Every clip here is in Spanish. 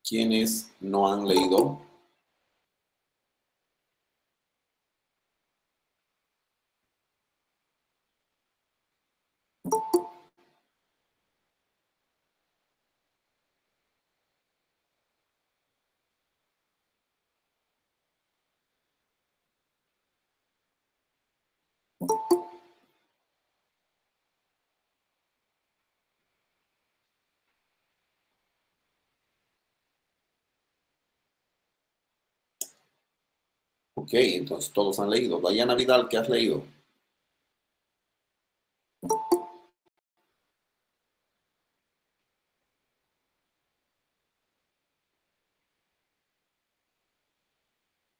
¿Quiénes no han leído? Ok, entonces todos han leído. Dayana Vidal, ¿qué has leído?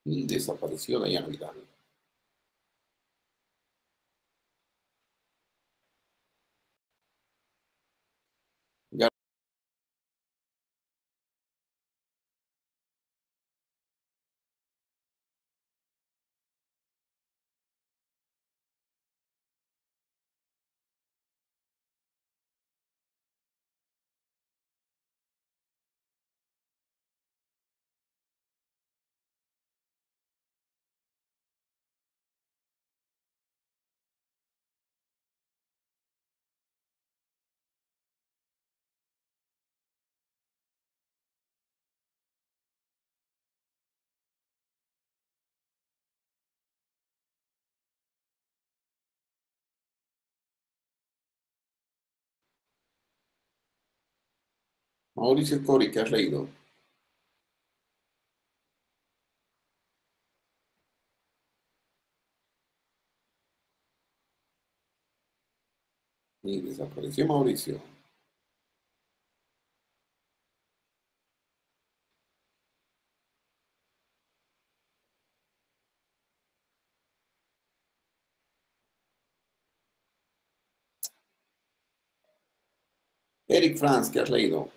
Desapareció Dayana Vidal. Ya. Mauricio Cori, ¿qué has leído? Y desapareció Mauricio. Eric Franz, ¿qué has leído?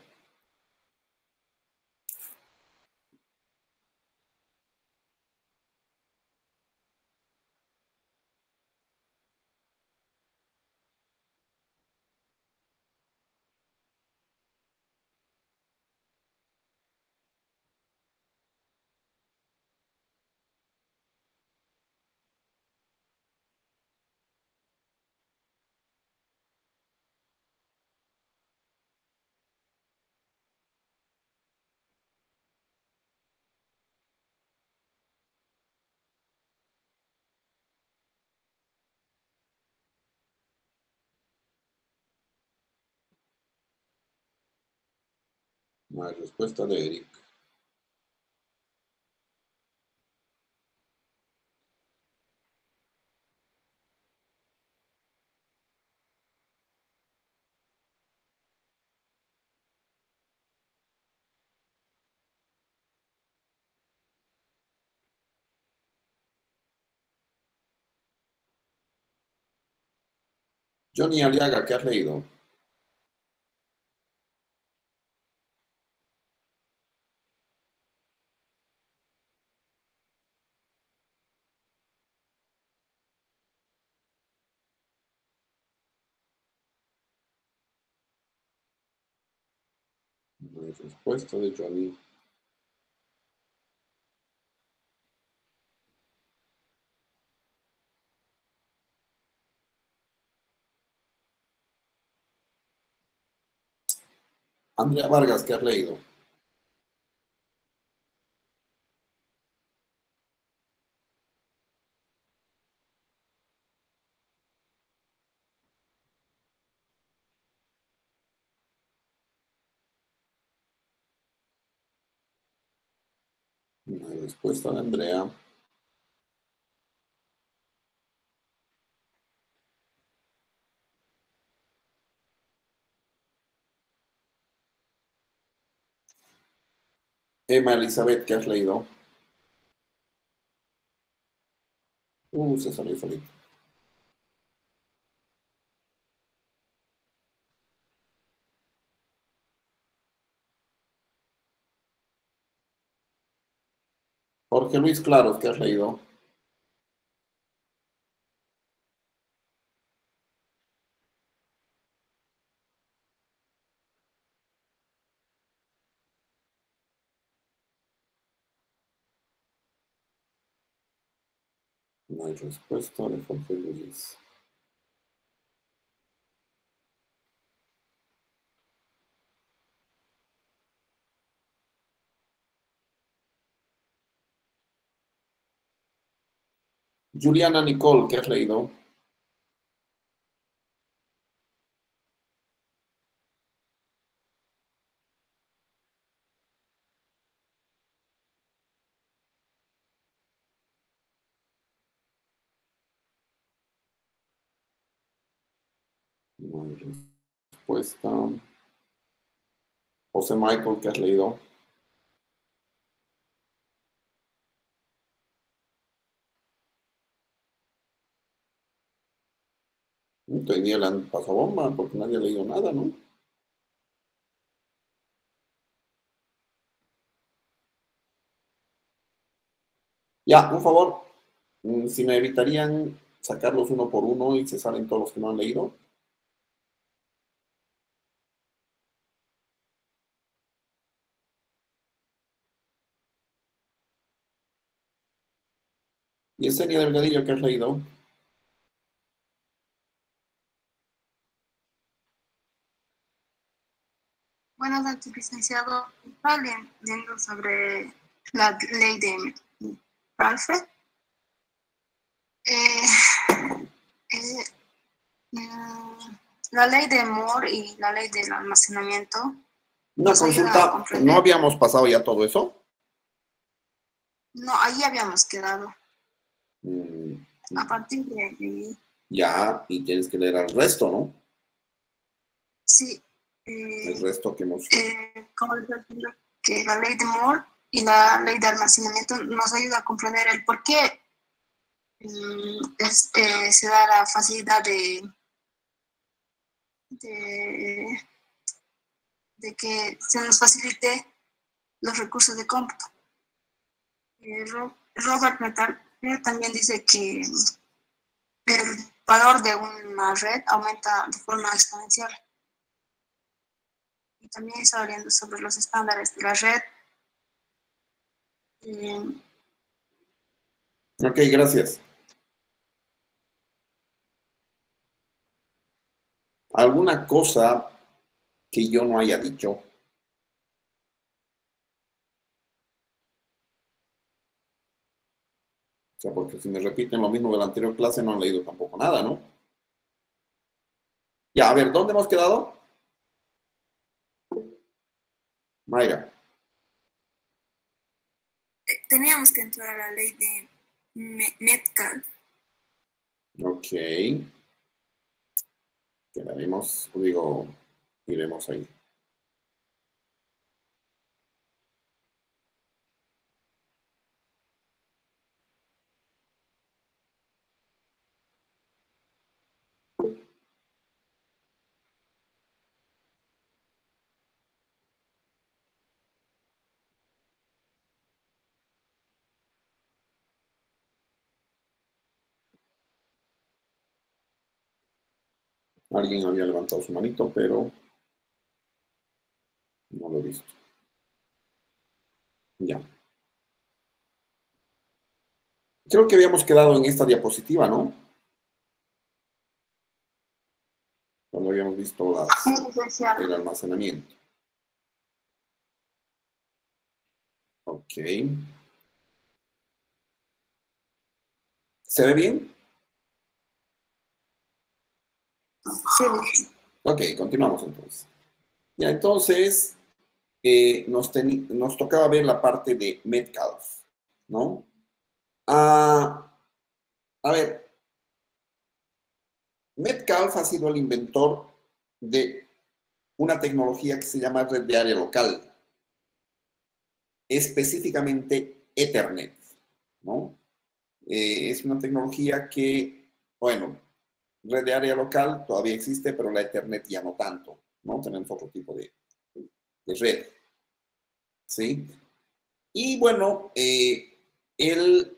No hay respuesta de Eric. Johnny Aliaga, ¿qué has leído? No hay respuesta de Johnny. Andrea Vargas, ¿qué has leído? No hay respuesta de Andrea. Emma Elizabeth, ¿qué has leído? Se salió solito. Jorge Luis Claros, ¿qué has leído? No hay respuesta de Jorge Luis. Juliana Nicole, ¿qué has leído? No hay respuesta. José Michael, ¿qué has leído? Hoy día le han pasado bomba porque nadie ha leído nada, ¿no? Ya, un favor, si me evitarían sacarlos uno por uno y se salen todos los que no han leído. Y Yesenia Delgadillo, ¿qué has leído? Buenas noches, licenciado. Estaba leyendo sobre la ley de Ralph. La ley de Moore y la ley del almacenamiento. Una consulta, ¿no habíamos pasado ya todo eso? No, ahí habíamos quedado. A partir de ahí. Ya, y tienes que leer el resto, ¿no? Sí. El resto que hemos... Como les decía, que la ley de Moore y la ley de almacenamiento nos ayuda a comprender el por qué se da la facilidad de que se nos facilite los recursos de cómputo. Robert Metal también dice que el valor de una red aumenta de forma exponencial. Y también está hablando sobre los estándares de la red. Ok, gracias. ¿Alguna cosa que yo no haya dicho? O sea, porque si me repiten lo mismo de la anterior clase, no han leído tampoco nada, ¿no? Ya, a ver, ¿dónde hemos quedado? Mayra. Teníamos que entrar a la ley de Metcalfe. Ok. Quedaremos, digo, iremos ahí. Alguien había levantado su manito, pero no lo he visto. Ya. Creo que habíamos quedado en esta diapositiva, ¿no? Cuando habíamos visto el almacenamiento. Ok. ¿Se ve bien? Sí. Ok, continuamos entonces. Ya, entonces, nos tocaba ver la parte de Metcalfe, ¿no? A ver, Metcalfe ha sido el inventor de una tecnología que se llama red de área local, específicamente Ethernet, ¿no? Es una tecnología que, bueno, red de área local todavía existe, pero la Ethernet ya no tanto, ¿no? Tenemos otro tipo de red, ¿sí? Y bueno, él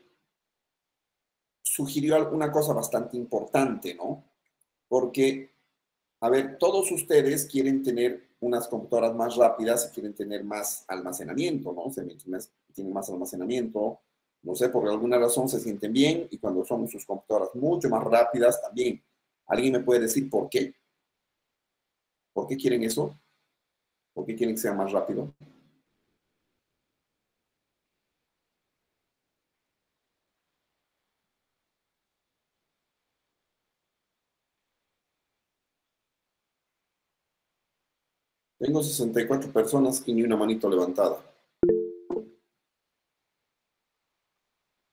sugirió una cosa bastante importante, ¿no? Porque, a ver, todos ustedes quieren tener unas computadoras más rápidas y quieren tener más almacenamiento, ¿no? O sea, tienen más almacenamiento, No sé, por alguna razón se sienten bien y cuando son sus computadoras mucho más rápidas también. ¿Alguien me puede decir por qué? ¿Por qué quieren eso? ¿Por qué quieren que sea más rápido? Tengo 64 personas y ni una manito levantada.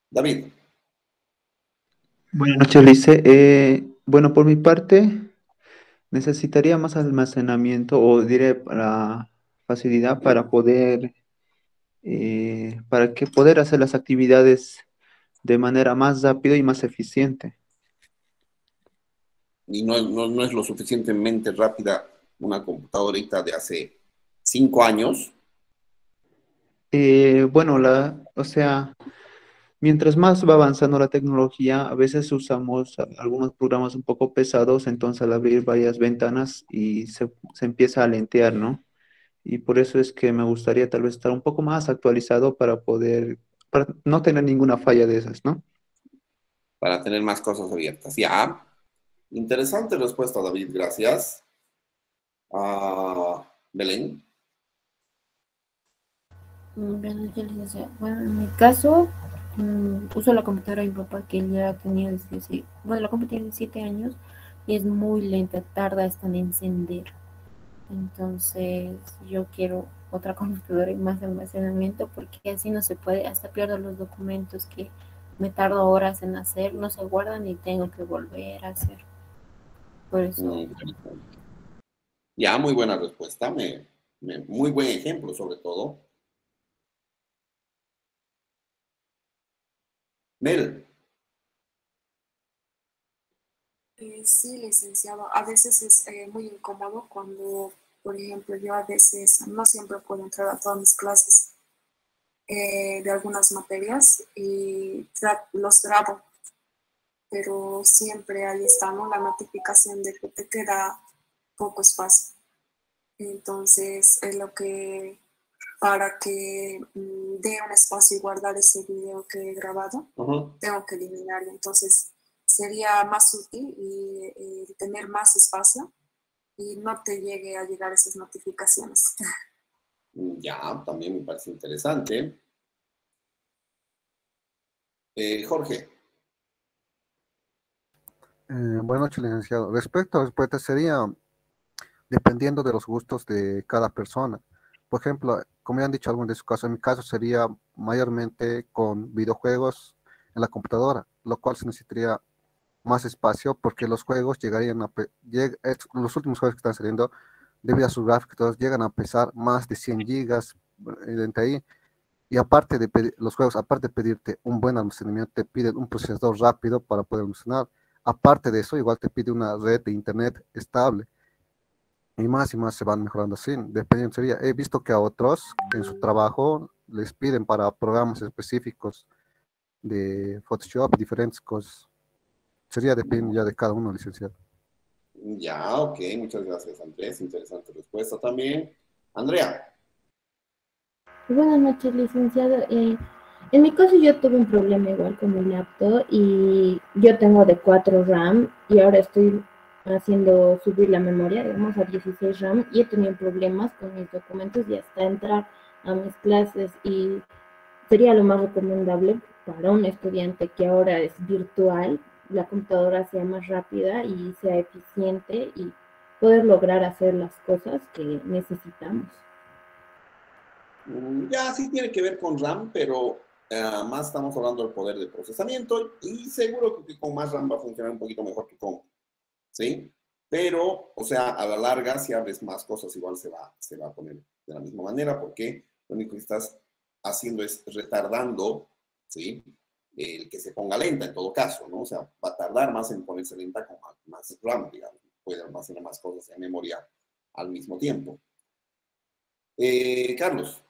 David. Buenas noches, Lice. Bueno, por mi parte, necesitaría más almacenamiento o diré para facilidad para que poder hacer las actividades de manera más rápida y más eficiente. Y no es lo suficientemente rápida una computadorita de hace 5 años. Bueno, o sea, mientras más va avanzando la tecnología, a veces usamos algunos programas un poco pesados, entonces al abrir varias ventanas y se empieza a lentear, ¿no? Y por eso es que me gustaría tal vez estar un poco más actualizado para no tener ninguna falla de esas, ¿no? Para tener más cosas abiertas. Ya, interesante respuesta, David, gracias. Belén. Buenas noches, licenciada. Bueno, en mi caso, uso la computadora de mi papá que él ya tenía bueno, la computadora tiene 7 años y es muy lenta, tarda hasta en encender. Entonces, yo quiero otra computadora y más almacenamiento porque así no se puede, hasta pierdo los documentos que me tardo horas en hacer, no se guardan y tengo que volver a hacer. Por eso, Ya, muy buena respuesta. Muy buen ejemplo, sobre todo. Mel. Sí, licenciado. A veces es muy incómodo cuando, por ejemplo, yo a veces no siempre puedo entrar a todas mis clases de algunas materias y los grabo, pero siempre ahí está, ¿no? La notificación de que te queda poco espacio. Entonces, es lo que, para que dé un espacio y guardar ese video que he grabado, tengo que eliminarlo. Entonces, sería más útil y tener más espacio y no te llegue a llegar esas notificaciones. Ya, también me parece interesante. Jorge. Buenas noches, licenciado. Respecto a respuesta, sería dependiendo de los gustos de cada persona. Por ejemplo, como ya han dicho algunos de su caso, en mi caso sería mayormente con videojuegos en la computadora, lo cual se necesitaría más espacio porque los juegos llegarían los últimos juegos que están saliendo, debido a su gráfica, todos llegan a pesar más de 100 gigas entre ahí. Y aparte de los juegos, aparte de pedirte un buen almacenamiento, te piden un procesador rápido para poder almacenar. Aparte de eso, igual te pide una red de internet estable. Y más se van mejorando así. Dependiendo sería, he visto que a otros en su trabajo les piden para programas específicos de Photoshop y diferentes cosas. Sería dependiendo ya de cada uno, licenciado. Ya, ok, muchas gracias, Andrés. Interesante respuesta también. Andrea. buenas noches, licenciado. En mi caso yo tuve un problema igual con mi laptop y yo tengo de 4 RAM y ahora estoy haciendo subir la memoria, digamos, a 16 RAM y he tenido problemas con mis documentos y hasta entrar a mis clases y sería lo más recomendable para un estudiante que ahora es virtual, la computadora sea más rápida y sea eficiente y poder lograr hacer las cosas que necesitamos. Ya sí tiene que ver con RAM, pero más estamos hablando del poder de procesamiento y seguro que con más RAM va a funcionar un poquito mejor que con, ¿sí? Pero, o sea, a la larga, si abres más cosas, igual se va a poner de la misma manera, porque lo único que estás haciendo es retardando, ¿sí? El que se ponga lenta en todo caso, ¿no? O sea, va a tardar más en ponerse lenta con más RAM, digamos. Puede almacenar más cosas en memoria al mismo tiempo. Carlos.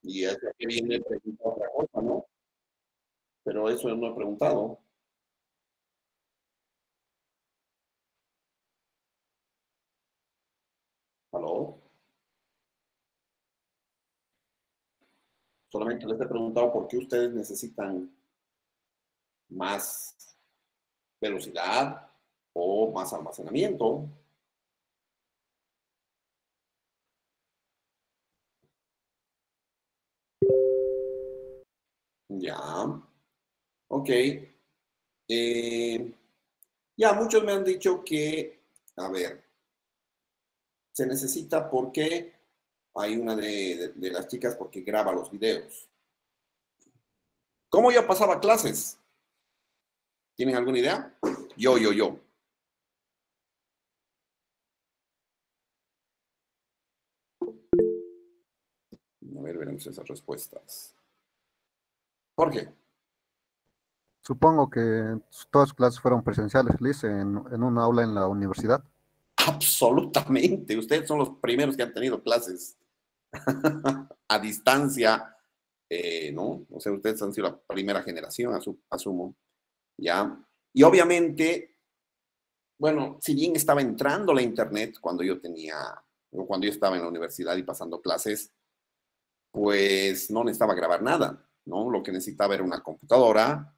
Y es que viene preguntar otra cosa, ¿no? Pero eso no he preguntado. ¿Aló? Solamente les he preguntado por qué ustedes necesitan más velocidad o más almacenamiento. Ya, ok. Ya, muchos me han dicho que, a ver, se necesita porque hay una de las chicas porque graba los videos. ¿Cómo yo pasaba clases? ¿Tienen alguna idea? Yo. A ver, veremos esas respuestas. Jorge. Supongo que todas sus clases fueron presenciales, Liz, en un aula en la universidad. Absolutamente. Ustedes son los primeros que han tenido clases a distancia, ¿no? O sea, ustedes han sido la primera generación, asumo, ¿ya? Y obviamente, bueno, si bien estaba entrando la internet cuando yo estaba en la universidad y pasando clases, pues no necesitaba grabar nada, ¿no? Lo que necesitaba era una computadora.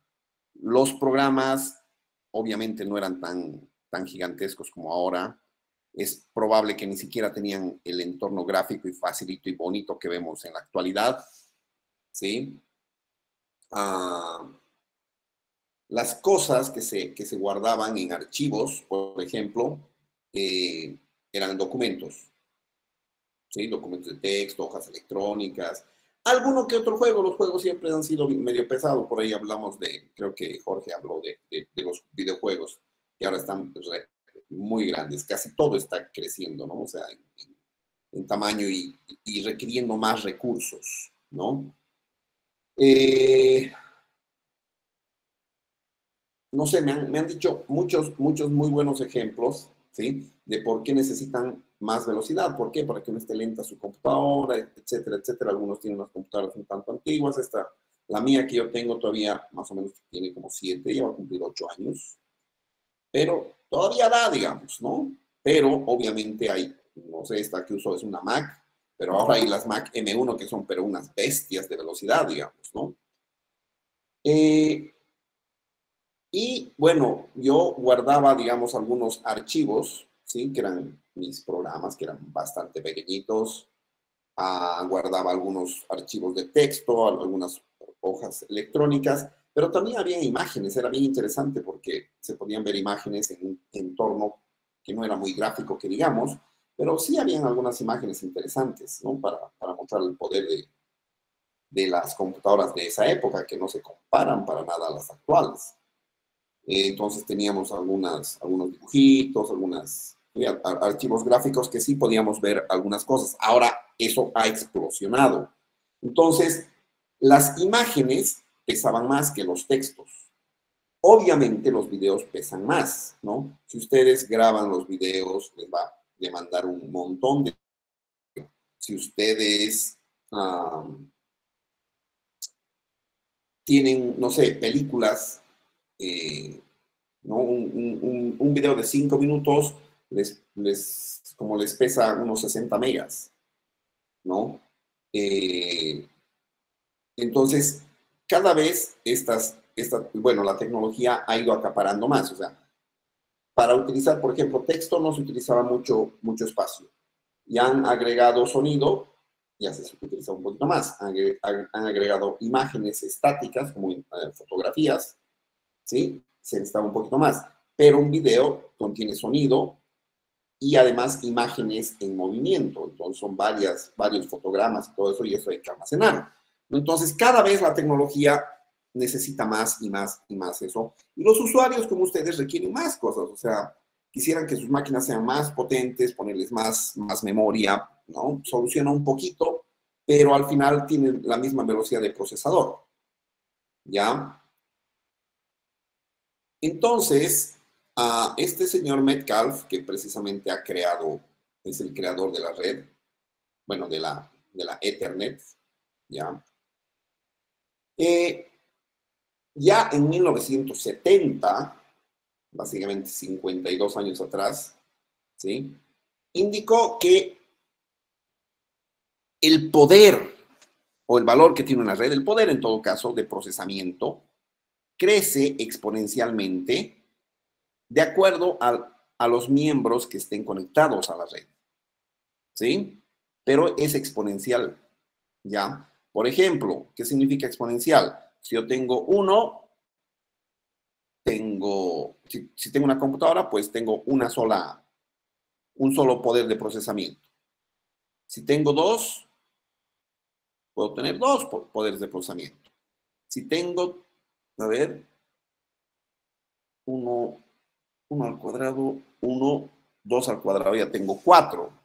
Los programas obviamente no eran tan gigantescos como ahora. Es probable que ni siquiera tenían el entorno gráfico y facilito y bonito que vemos en la actualidad, ¿sí? Las cosas que se guardaban en archivos, por ejemplo, eran documentos, ¿sí? Documentos de texto, hojas electrónicas, alguno que otro juego. Los juegos siempre han sido medio pesados. Por ahí hablamos creo que Jorge habló de los videojuegos, que ahora están muy grandes. Casi todo está creciendo, ¿no? O sea, en tamaño y requiriendo más recursos, ¿no? No sé, me han dicho muchos muy buenos ejemplos, ¿sí? De por qué necesitan más velocidad. ¿Por qué? Para que no esté lenta su computadora, etcétera, etcétera. Algunos tienen unas computadoras un tanto antiguas. La mía que yo tengo todavía más o menos tiene como 7, ya va a cumplir 8 años. Pero todavía da, digamos, ¿no? Pero obviamente hay, no sé, esta que uso es una Mac, pero ahora hay las Mac M1 que son pero unas bestias de velocidad, digamos, ¿no? Y bueno, yo guardaba, digamos, algunos archivos, ¿sí? Que eran mis programas, que eran bastante pequeñitos. Guardaba algunos archivos de texto, algunas hojas electrónicas, pero también había imágenes. Era bien interesante porque se podían ver imágenes en un entorno que no era muy gráfico, que digamos, pero sí habían algunas imágenes interesantes, ¿no? Para mostrar el poder de las computadoras de esa época, que no se comparan para nada a las actuales. Entonces teníamos algunos dibujitos, archivos gráficos que sí podíamos ver algunas cosas. Ahora eso ha explosionado. Entonces, las imágenes pesaban más que los textos. Obviamente los videos pesan más, ¿no? Si ustedes graban los videos, les va a demandar un montón de... Si ustedes tienen, no sé, películas, ¿no? Un video de 5 minutos como les pesa unos 60 megas, ¿no? Entonces, cada vez bueno, la tecnología ha ido acaparando más. O sea, para utilizar, por ejemplo, texto no se utilizaba mucho espacio. Y han agregado sonido, ya se utiliza un poquito más. Han agregado imágenes estáticas, como fotografías, ¿sí? Se necesita un poquito más. Pero un video contiene sonido y además imágenes en movimiento. Entonces son varios fotogramas y todo eso, y eso hay que almacenar. Entonces, cada vez la tecnología necesita más y más y más eso. Y los usuarios, como ustedes, requieren más cosas. O sea, quisieran que sus máquinas sean más potentes, ponerles más memoria, ¿no? Soluciona un poquito, pero al final tienen la misma velocidad de procesador. ¿Ya? Entonces, este señor Metcalfe, que precisamente es el creador de la red, bueno, de la Ethernet, ¿ya? Ya en 1970, básicamente 52 años atrás, ¿sí? Indicó que el poder o el valor que tiene una red, el poder en todo caso de procesamiento, crece exponencialmente de acuerdo a los miembros que estén conectados a la red. ¿Sí? Pero es exponencial, ¿ya? Por ejemplo, ¿qué significa exponencial? Si yo tengo si tengo una computadora, pues tengo un solo poder de procesamiento. Si tengo dos, puedo tener dos poderes de procesamiento. Si tengo, a ver, 1 al cuadrado, 1, 2 al cuadrado, ya tengo 4.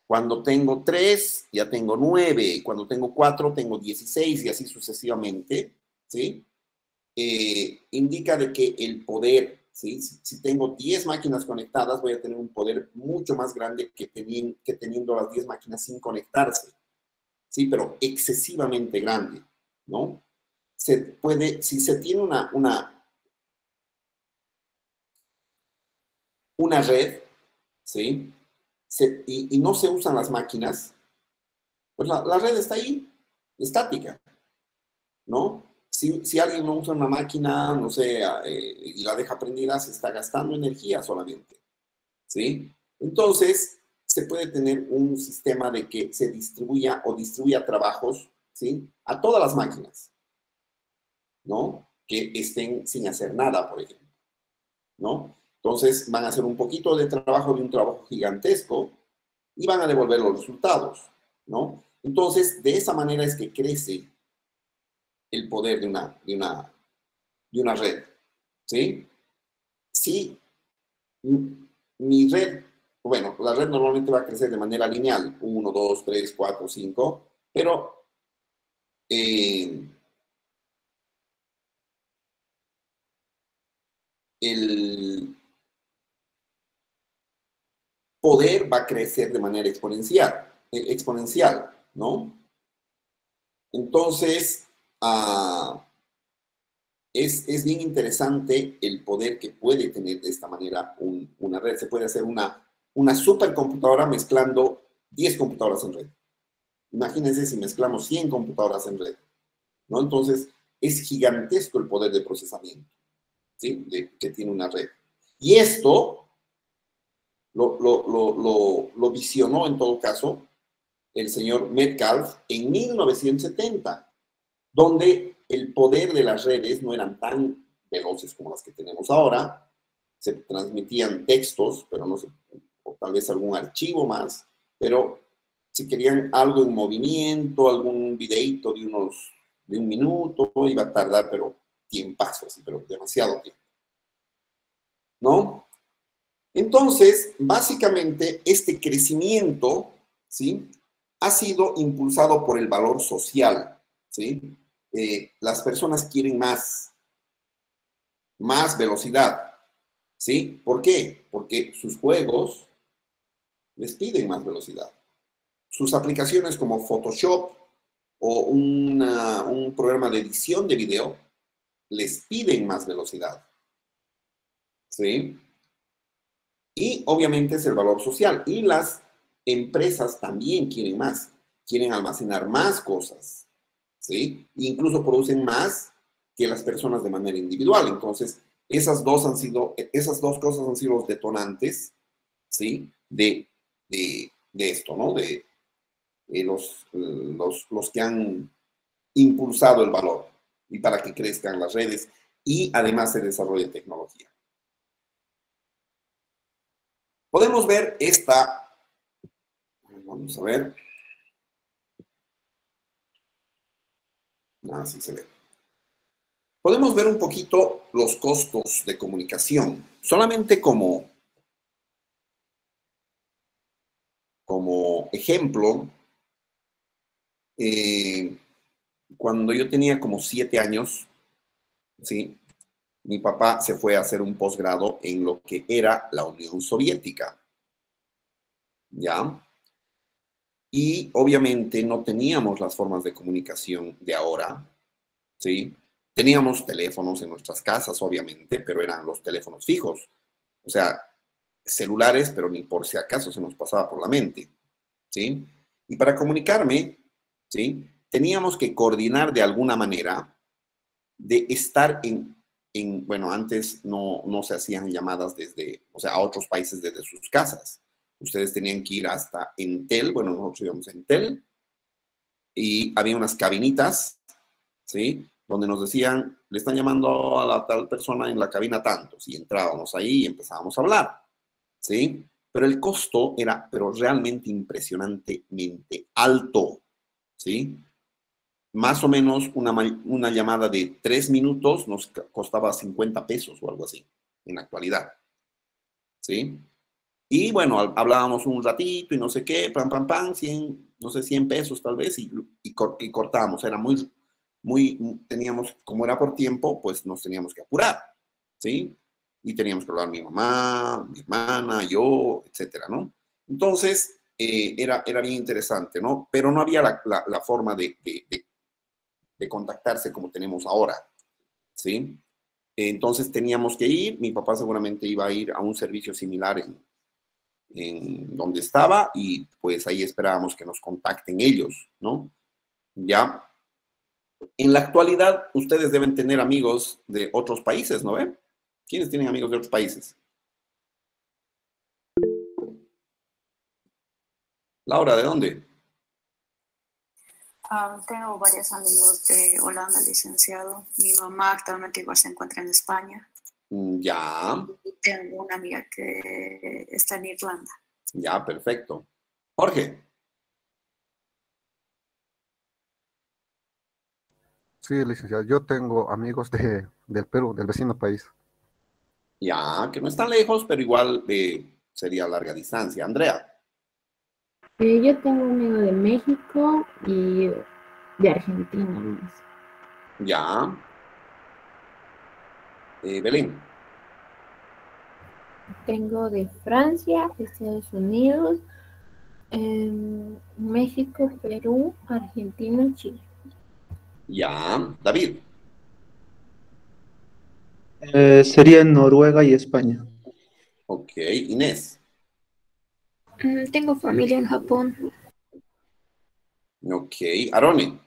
Cuando tengo 3, ya tengo 9. Cuando tengo 4, tengo 16 y así sucesivamente, ¿sí? Indica de que el poder, ¿sí? Si tengo 10 máquinas conectadas, voy a tener un poder mucho más grande que teniendo las 10 máquinas sin conectarse, ¿sí? Pero excesivamente grande, ¿no? Si se tiene una red, ¿sí? Y no se usan las máquinas, pues la red está ahí, estática, ¿no? Si alguien no usa una máquina, no sé, y la deja prendida, se está gastando energía solamente, ¿sí? Entonces, se puede tener un sistema de que se distribuya trabajos, ¿sí? A todas las máquinas, ¿no? Que estén sin hacer nada, por ejemplo, ¿no? Entonces, van a hacer un poquito de trabajo de un trabajo gigantesco y van a devolver los resultados, ¿no? Entonces, de esa manera es que crece el poder de una red, ¿sí? Si mi red, bueno, la red normalmente va a crecer de manera lineal, 1, 2, 3, 4, 5, pero el poder va a crecer de manera exponencial, ¿no? Entonces, es bien interesante el poder que puede tener de esta manera una red. Se puede hacer una supercomputadora mezclando 10 computadoras en red. Imagínense si mezclamos 100 computadoras en red, ¿no? Entonces, es gigantesco el poder de procesamiento, ¿sí? Que tiene una red. Y esto lo visionó en todo caso el señor Metcalfe en 1970, donde el poder de las redes no eran tan veloces como las que tenemos ahora. Se transmitían textos, pero no sé, o tal vez algún archivo más, pero si querían algo en movimiento, algún videíto de un minuto, iba a tardar, pero tiempazo, así, pero demasiado tiempo, ¿no? Entonces, básicamente, este crecimiento, ¿sí? Ha sido impulsado por el valor social, ¿sí? Las personas quieren más velocidad, ¿sí? ¿Por qué? Porque sus juegos les piden más velocidad. Sus aplicaciones como Photoshop o un programa de edición de video les piden más velocidad, ¿sí? Y obviamente es el valor social. Y las empresas también quieren más, quieren almacenar más cosas, ¿sí? Incluso producen más que las personas de manera individual. Entonces, esas dos cosas han sido los detonantes, ¿sí? De esto, ¿no? De los que han impulsado el valor y para que crezcan las redes y además se desarrolle tecnología. Podemos ver vamos a ver. Así se ve. Podemos ver un poquito los costos de comunicación, solamente como ejemplo. Cuando yo tenía como 7 años, ¿sí? Mi papá se fue a hacer un posgrado en lo que era la Unión Soviética, ¿ya? Y obviamente no teníamos las formas de comunicación de ahora, ¿sí? Teníamos teléfonos en nuestras casas, obviamente, pero eran los teléfonos fijos. O sea, celulares, pero ni por si acaso se nos pasaba por la mente, ¿sí? Y para comunicarme, ¿sí? Teníamos que coordinar de alguna manera de estar bueno, antes no se hacían llamadas desde, o sea, a otros países desde sus casas. Ustedes tenían que ir hasta Entel, bueno, nosotros íbamos a Entel, y había unas cabinitas, ¿sí? Donde nos decían, le están llamando a la tal persona en la cabina tantos, y entrábamos ahí y empezábamos a hablar, ¿sí? Pero el costo era, pero realmente impresionantemente alto, ¿sí? Más o menos una llamada de 3 minutos nos costaba 50 pesos o algo así, en la actualidad, ¿sí? Y bueno, hablábamos un ratito y no sé qué, pam, pam, pam, 100, no sé, 100 pesos tal vez, y cortábamos. Era teníamos, como era por tiempo, pues nos teníamos que apurar, ¿sí? Y teníamos que hablar mi mamá, mi hermana, yo, etcétera, ¿no? Entonces, era bien interesante, ¿no? Pero no había la forma de contactarse como tenemos ahora, ¿sí? Entonces teníamos que ir, mi papá seguramente iba a ir a un servicio similar en donde estaba y pues ahí esperábamos que nos contacten ellos, ¿no? Ya. En la actualidad, ustedes deben tener amigos de otros países, ¿no ven? ¿Quiénes tienen amigos de otros países? Laura, ¿de dónde? Tengo varios amigos de Holanda, licenciado. Mi mamá actualmente igual se encuentra en España. Ya. Y tengo una amiga que está en Irlanda. Ya, perfecto. Jorge. Sí, licenciado, yo tengo amigos del Perú, del vecino país. Ya, que no están lejos, pero igual sería larga distancia. Andrea. Yo tengo un amigo de México y de Argentina más. Ya. Belén. Tengo de Francia, Estados Unidos, México, Perú, Argentina, Chile. Ya. David. Sería Noruega y España. Ok. Inés. Tengo familia en Japón. Ok. Arone.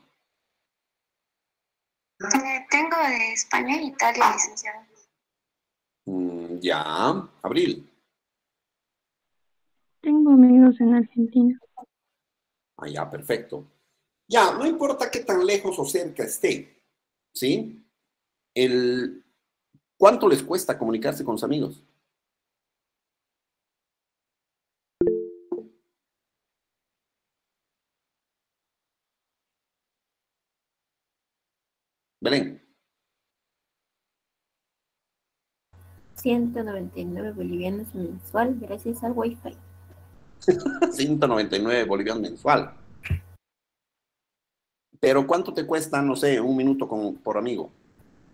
Tengo de España e Italia, licenciado. Ya. Abril. Tengo amigos en Argentina. Ah, ya, perfecto. Ya, no importa qué tan lejos o cerca esté, ¿sí? ¿Cuánto les cuesta comunicarse con sus amigos? Belén. 199 bolivianos mensual gracias al Wi-Fi. 199 bolivianos mensual. Pero ¿cuánto te cuesta, no sé, un minuto por amigo?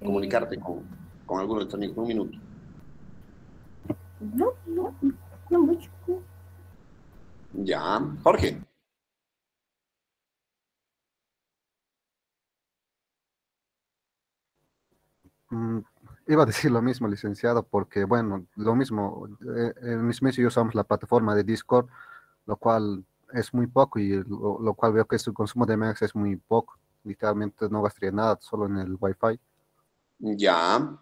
Comunicarte con alguno de tus amigos, un minuto. No mucho. Ya. Jorge. Iba a decir lo mismo, licenciado, porque, bueno, lo mismo, en mis meses yo usamos la plataforma de Discord, lo cual es muy poco y lo cual veo que su consumo de megas es muy poco. Literalmente no gastaría nada, solo en el Wi-Fi. Ya.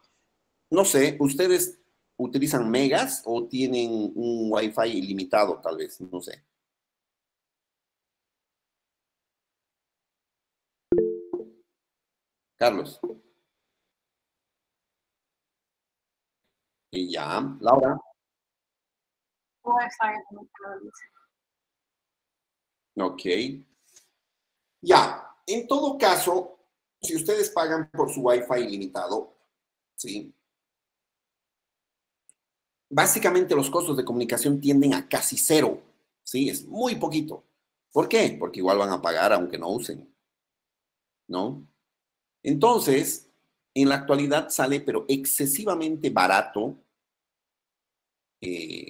No sé, ¿ustedes utilizan megas o tienen un Wi-Fi ilimitado, tal vez? No sé. Carlos. Y ya. Laura. Wi-Fi. Ok. Ya. En todo caso, si ustedes pagan por su Wi-Fi ilimitado, ¿sí? Básicamente los costos de comunicación tienden a casi cero, ¿sí? Es muy poquito. ¿Por qué? Porque igual van a pagar aunque no usen, ¿no? Entonces, en la actualidad sale, pero excesivamente barato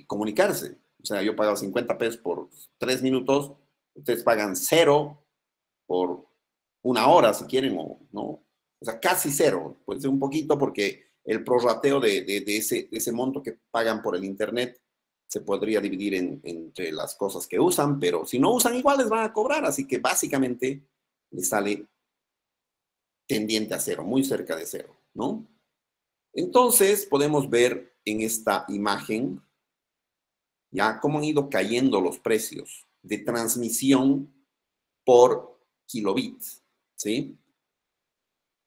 comunicarse. O sea, yo pago 50 pesos por 3 minutos, ustedes pagan cero por una hora, si quieren, o no. O sea, casi cero. Puede ser un poquito porque el prorrateo de ese monto que pagan por el internet se podría dividir entre las cosas que usan, pero si no usan igual les van a cobrar, así que básicamente les sale tendiente a cero, muy cerca de cero, ¿no? Entonces podemos ver en esta imagen ya cómo han ido cayendo los precios de transmisión por kilobit, ¿sí?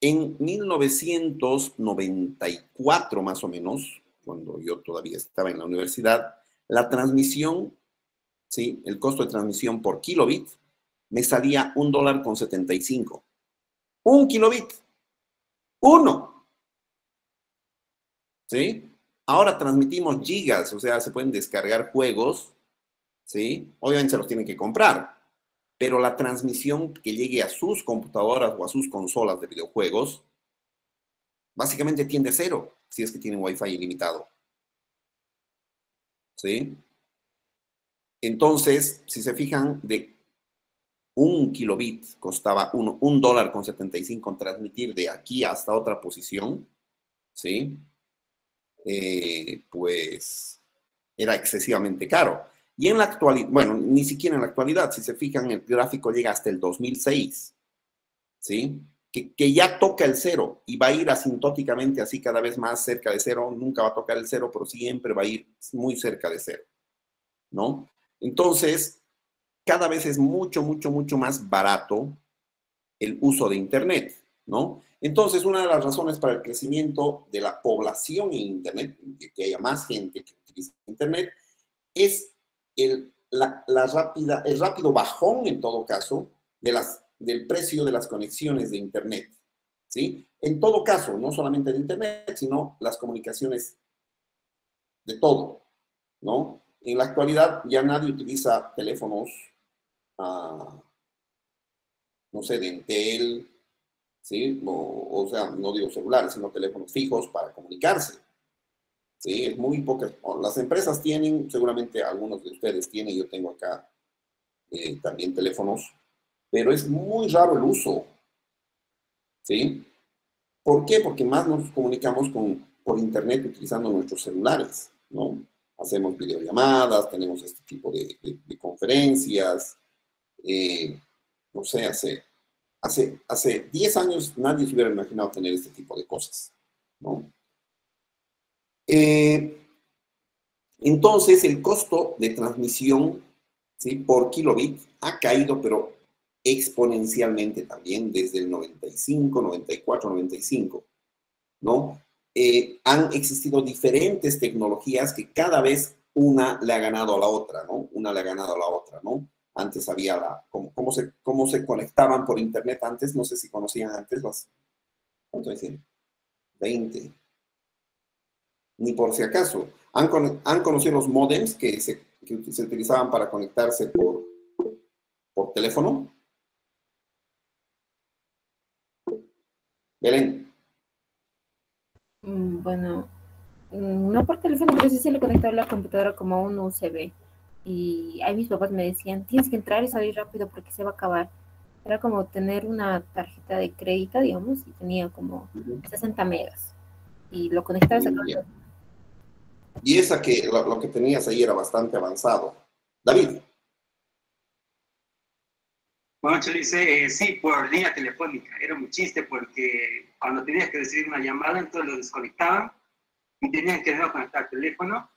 En 1994 más o menos, cuando yo todavía estaba en la universidad, la transmisión, ¿sí? El costo de transmisión por kilobit me salía $1.75. Un kilobit. Uno. ¿Sí? Ahora transmitimos gigas, o sea, se pueden descargar juegos, ¿sí? Obviamente se los tienen que comprar, pero la transmisión que llegue a sus computadoras o a sus consolas de videojuegos, básicamente tiende a cero, si es que tienen Wi-Fi ilimitado. ¿Sí? Entonces, si se fijan, de un kilobit costaba $1.75 transmitir de aquí hasta otra posición, ¿sí? Pues era excesivamente caro. Y en la actualidad, bueno, ni siquiera en la actualidad, si se fijan, el gráfico llega hasta el 2006, ¿sí? Que ya toca el cero y va a ir asintóticamente así cada vez más cerca de cero. Nunca va a tocar el cero, pero siempre va a ir muy cerca de cero, ¿no? Entonces, cada vez es mucho, mucho, mucho más barato el uso de Internet, ¿no? Entonces, una de las razones para el crecimiento de la población en Internet, que haya más gente que utilice Internet, es el rápido bajón, en todo caso, del precio de las conexiones de Internet, ¿sí? En todo caso, no solamente de Internet, sino las comunicaciones de todo, ¿no? En la actualidad ya nadie utiliza teléfonos, no sé, de Entel, ¿sí? O sea, no digo celulares, sino teléfonos fijos para comunicarse. Sí, es muy pocas. Las empresas tienen, seguramente algunos de ustedes tienen, yo tengo acá también teléfonos, pero es muy raro el uso. ¿Sí? ¿Por qué? Porque más nos comunicamos por internet utilizando nuestros celulares, ¿no? Hacemos videollamadas, tenemos este tipo de conferencias. No sé, hace 10 años nadie se hubiera imaginado tener este tipo de cosas, ¿no? Entonces, el costo de transmisión, ¿sí?, por kilobit ha caído, pero exponencialmente también desde el 95, 94, 95, ¿no? Han existido diferentes tecnologías que cada vez una le ha ganado a la otra, ¿no? Una le ha ganado a la otra, ¿no? Antes había cómo se conectaban por internet antes, no sé si conocían antes ¿cuánto decían? 20. Ni por si acaso. ¿Han conocido los modems que se utilizaban para conectarse por teléfono? Belén. Bueno, no por teléfono, pero sí se le conectaba la computadora como a un USB. Y ahí mis papás me decían, tienes que entrar y salir rápido porque se va a acabar. Era como tener una tarjeta de crédito, digamos, y tenía como 60 megas. Y lo conectabas a todo. Y esa lo que tenías ahí era bastante avanzado. David. Bueno, Chelice, sí, por línea telefónica. Era un chiste porque cuando tenías que recibir una llamada, entonces lo desconectaban y tenían que conectar el teléfono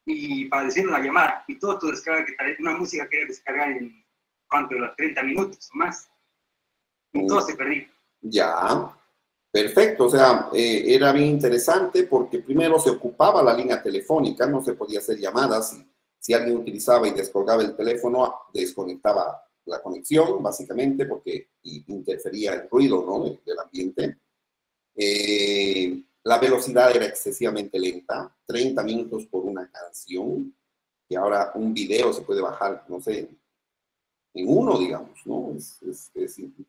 y para decir una llamada. Y todo tu descarga, una música quería descargar en cuánto, los 30 minutos o más. Y todo se perdía. Ya, perfecto. O sea, era bien interesante porque primero se ocupaba la línea telefónica, no se podía hacer llamadas. Si alguien utilizaba y descolgaba el teléfono, desconectaba la conexión, básicamente, porque interfería el ruido, ¿no?, del ambiente. La velocidad era excesivamente lenta, 30 minutos por una canción, y ahora un video se puede bajar, no sé, en uno, digamos, ¿no? Es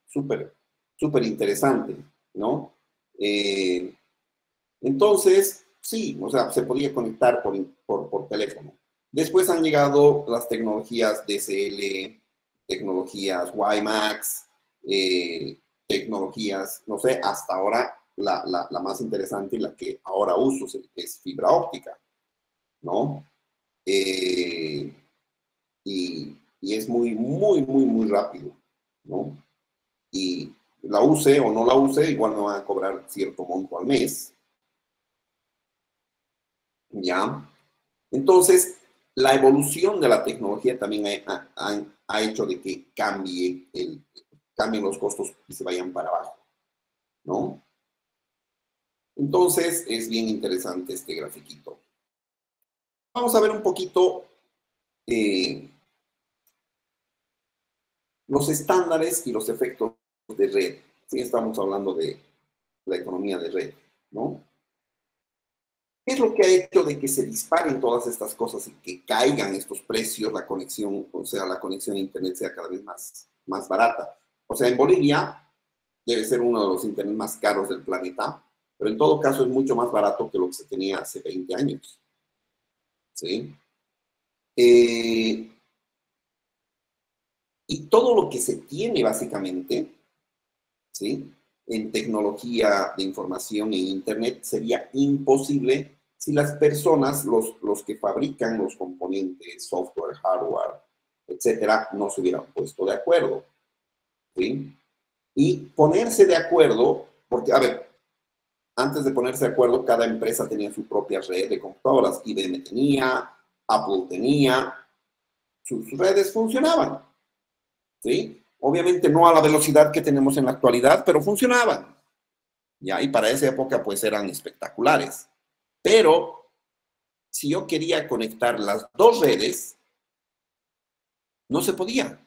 súper, súper interesante, ¿no? Entonces, sí, o sea, se podía conectar por teléfono. Después han llegado las tecnologías DSL, tecnologías WiMAX, tecnologías, no sé, hasta ahora la más interesante y la que ahora uso es fibra óptica, ¿no? y es muy rápido, ¿no? Y la use o no la use, igual me van a cobrar cierto monto al mes. ¿Ya? Entonces, la evolución de la tecnología también ha hecho de que cambien los costos y se vayan para abajo, ¿no? Entonces, es bien interesante este grafiquito. Vamos a ver un poquito los estándares y los efectos de red. Sí, estamos hablando de la economía de red, ¿no? ¿Qué es lo que ha hecho de que se disparen todas estas cosas y que caigan estos precios, la conexión, o sea, la conexión a Internet sea cada vez más barata? O sea, en Bolivia debe ser uno de los Internet más caros del planeta, pero en todo caso es mucho más barato que lo que se tenía hace 20 años. ¿Sí? Y todo lo que se tiene básicamente, ¿sí?, en tecnología de información e Internet sería imposible si las personas, los que fabrican los componentes, software, hardware, etcétera, no se hubieran puesto de acuerdo. ¿Sí? Y ponerse de acuerdo, porque, a ver, antes de ponerse de acuerdo, cada empresa tenía su propia red de computadoras. IBM tenía, Apple tenía, sus redes funcionaban. ¿Sí? Obviamente no a la velocidad que tenemos en la actualidad, pero funcionaban. ¿Ya? Y para esa época, pues, eran espectaculares. Pero, si yo quería conectar las dos redes, no se podía.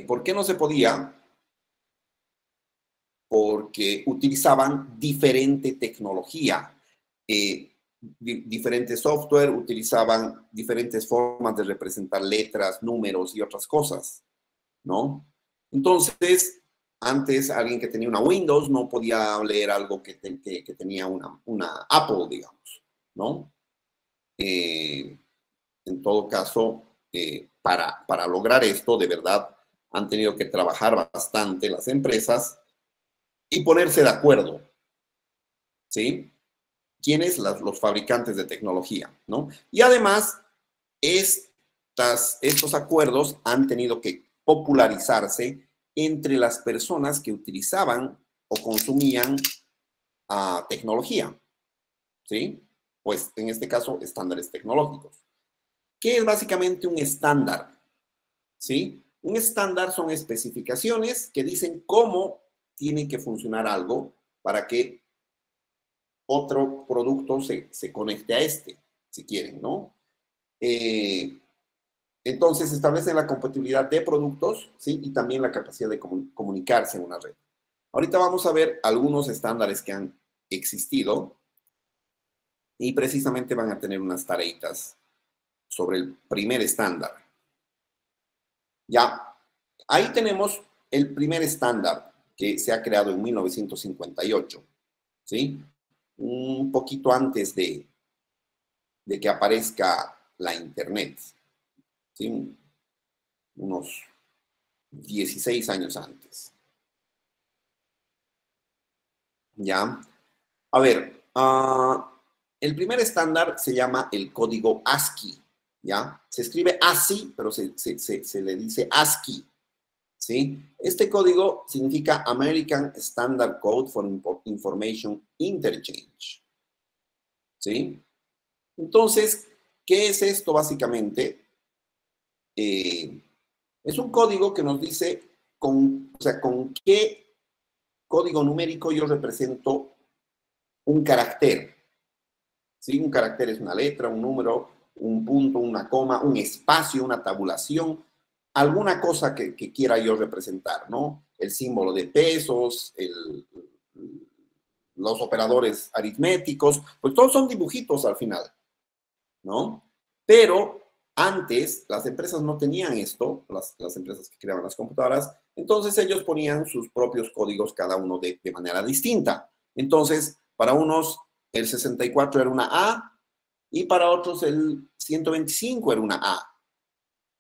¿Por qué no se podía? Porque utilizaban diferente tecnología. Diferente software, utilizaban diferentes formas de representar letras, números y otras cosas, ¿no? Entonces, antes alguien que tenía una Windows no podía leer algo que tenía una Apple, digamos, ¿no? En todo caso, para lograr esto, de verdad, han tenido que trabajar bastante las empresas y ponerse de acuerdo, ¿sí? ¿Quiénes? Los fabricantes de tecnología, ¿no? Y además, estos acuerdos han tenido que popularizarse entre las personas que utilizaban o consumían tecnología, ¿sí? Pues en este caso, estándares tecnológicos. ¿Qué es básicamente un estándar? ¿Sí? Un estándar son especificaciones que dicen cómo tiene que funcionar algo para que otro producto se conecte a este, si quieren, ¿no? Entonces, establecen la compatibilidad de productos, ¿sí? Y también la capacidad de comunicarse en una red. Ahorita vamos a ver algunos estándares que han existido y precisamente van a tener unas tareitas sobre el primer estándar. Ya, ahí tenemos el primer estándar que se ha creado en 1958, ¿sí? Un poquito antes de que aparezca la Internet, ¿sí? Unos 16 años antes. ¿Ya? A ver, el primer estándar se llama el código ASCII, ¿ya? Se escribe ASCII, pero se le dice ASCII, ¿sí? Este código significa American Standard Code for Information Interchange, ¿sí? Entonces, ¿qué es esto básicamente? Es un código que nos dice con qué código numérico yo represento un carácter. ¿Sí? Un carácter es una letra, un número, un punto, una coma, un espacio, una tabulación, alguna cosa que quiera yo representar, ¿no? El símbolo de pesos, los operadores aritméticos, pues todos son dibujitos al final, ¿no? Pero antes las empresas no tenían esto, las empresas que creaban las computadoras, entonces ellos ponían sus propios códigos, cada uno de manera distinta. Entonces, para unos el 64 era una A y para otros el 125 era una A.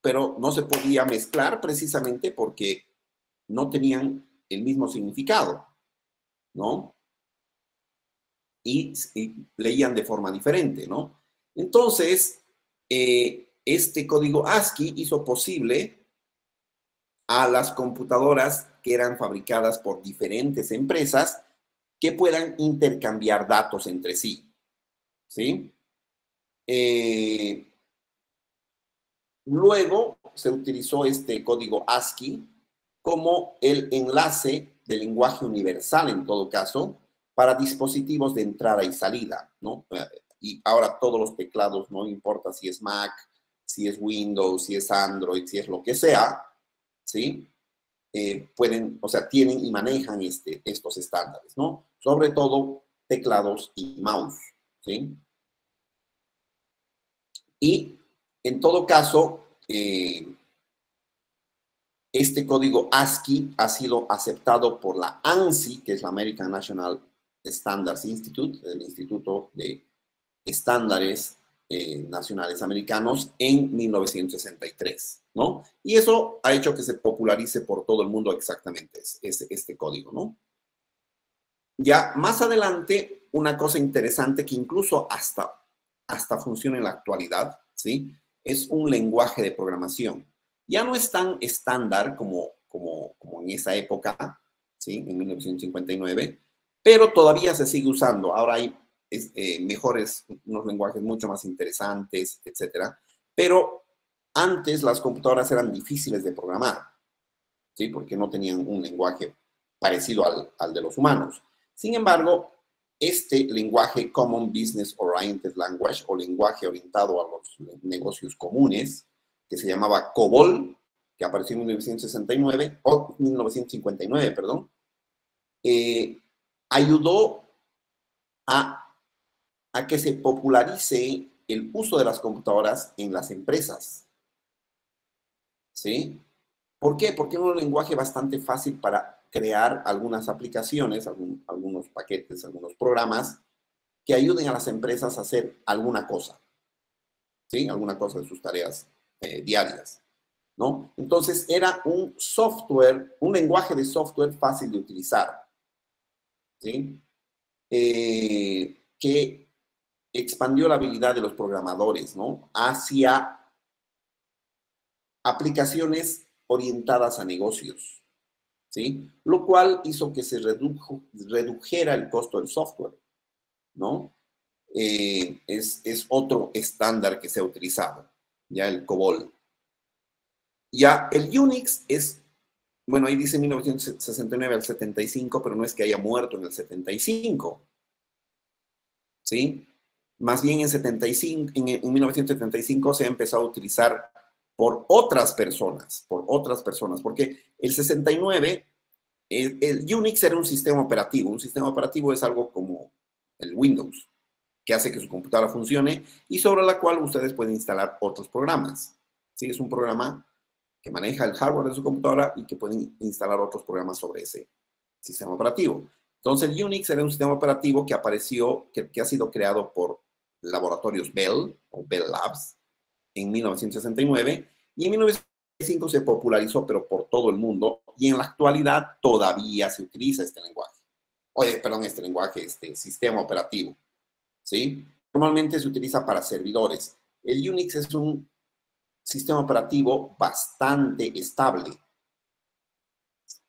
Pero no se podía mezclar precisamente porque no tenían el mismo significado, ¿no? y leían de forma diferente, ¿no? Entonces, este código ASCII hizo posible a las computadoras que eran fabricadas por diferentes empresas que puedan intercambiar datos entre sí, ¿sí? Luego se utilizó este código ASCII como el enlace del lenguaje universal, en todo caso, para dispositivos de entrada y salida, ¿no? Y ahora todos los teclados, no importa si es Mac, si es Windows, si es Android, si es lo que sea, ¿sí? Pueden, o sea, tienen y manejan estos estándares, ¿no? Sobre todo teclados y mouse, ¿sí? Y en todo caso, este código ASCII ha sido aceptado por la ANSI, que es la American National Standards Institute, el Instituto de Estándares Nacionales Americanos, en 1963, ¿no? Y eso ha hecho que se popularice por todo el mundo exactamente este código, ¿no? Ya más adelante, una cosa interesante que incluso hasta funciona en la actualidad, ¿sí? Es un lenguaje de programación. Ya no es tan estándar como en esa época, ¿sí? En 1959, pero todavía se sigue usando. Ahora hay mejores, unos lenguajes mucho más interesantes, etcétera. Pero antes las computadoras eran difíciles de programar, ¿sí? Porque no tenían un lenguaje parecido al de los humanos. Sin embargo, este lenguaje Common Business Oriented Language, o lenguaje orientado a los negocios comunes, que se llamaba COBOL, que apareció en 1959, perdón, ayudó a que se popularice el uso de las computadoras en las empresas, ¿sí? ¿Por qué? Porque es un lenguaje bastante fácil para crear algunas aplicaciones, algunos paquetes, algunos programas que ayuden a las empresas a hacer alguna cosa, ¿sí? Alguna cosa de sus tareas diarias, ¿no? Entonces era un software, un lenguaje de software fácil de utilizar, ¿sí? Que expandió la habilidad de los programadores, ¿no? Hacia aplicaciones orientadas a negocios, ¿sí? Lo cual hizo que se redujera el costo del software, ¿no? Es otro estándar que se ha utilizado, ya el COBOL. Ya el Unix es, bueno, ahí dice 1969 al 75, pero no es que haya muerto en el 75, ¿sí? Más bien en 1975 se ha empezado a utilizar por otras personas, porque el 69, el Unix era un sistema operativo. Un sistema operativo es algo como el Windows, que hace que su computadora funcione y sobre la cual ustedes pueden instalar otros programas. ¿Sí? Es un programa que maneja el hardware de su computadora y que pueden instalar otros programas sobre ese sistema operativo. Entonces, el Unix era un sistema operativo que apareció, que ha sido creado por laboratorios Bell, o Bell Labs, en 1969, y en 1965 se popularizó, pero por todo el mundo, y en la actualidad todavía se utiliza este lenguaje. Este sistema operativo, ¿sí? Normalmente se utiliza para servidores. El Unix es un sistema operativo bastante estable.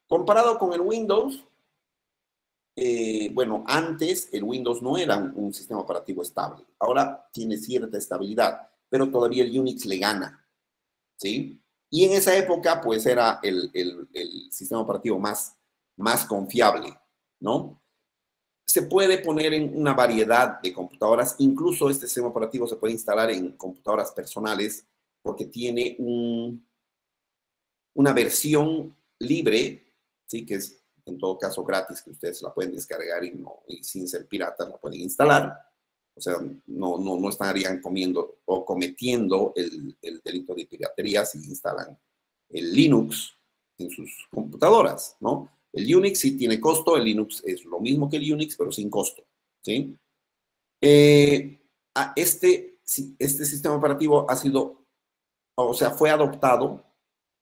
Comparado con el Windows, bueno, antes el Windows no era un sistema operativo estable. Ahora tiene cierta estabilidad, pero todavía el Unix le gana, ¿sí? Y en esa época, pues, era el sistema operativo más confiable, ¿no? Se puede poner en una variedad de computadoras. Incluso este sistema operativo se puede instalar en computadoras personales porque tiene una versión libre, ¿sí? Que es en todo caso gratis, que ustedes la pueden descargar y sin ser piratas la pueden instalar. O sea, no estarían cometiendo el delito de piratería si instalan el Linux en sus computadoras, ¿no? El Unix sí tiene costo, el Linux es lo mismo que el Unix, pero sin costo, ¿sí? Este sistema operativo fue adoptado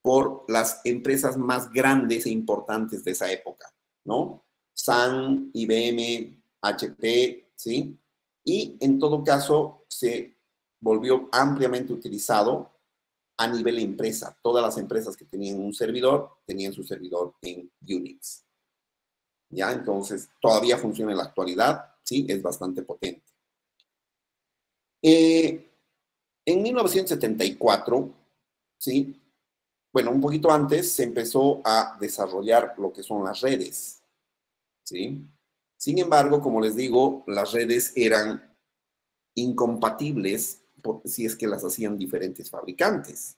por las empresas más grandes e importantes de esa época, ¿no? Sun, IBM, HP, ¿sí? Y en todo caso se volvió ampliamente utilizado a nivel empresa. Todas las empresas que tenían un servidor, tenían su servidor en Unix. ¿Ya? Entonces, todavía funciona en la actualidad, ¿sí? Es bastante potente. En 1974, ¿sí? Bueno, un poquito antes se empezó a desarrollar lo que son las redes, ¿sí? Sin embargo, como les digo, las redes eran incompatibles si es que las hacían diferentes fabricantes.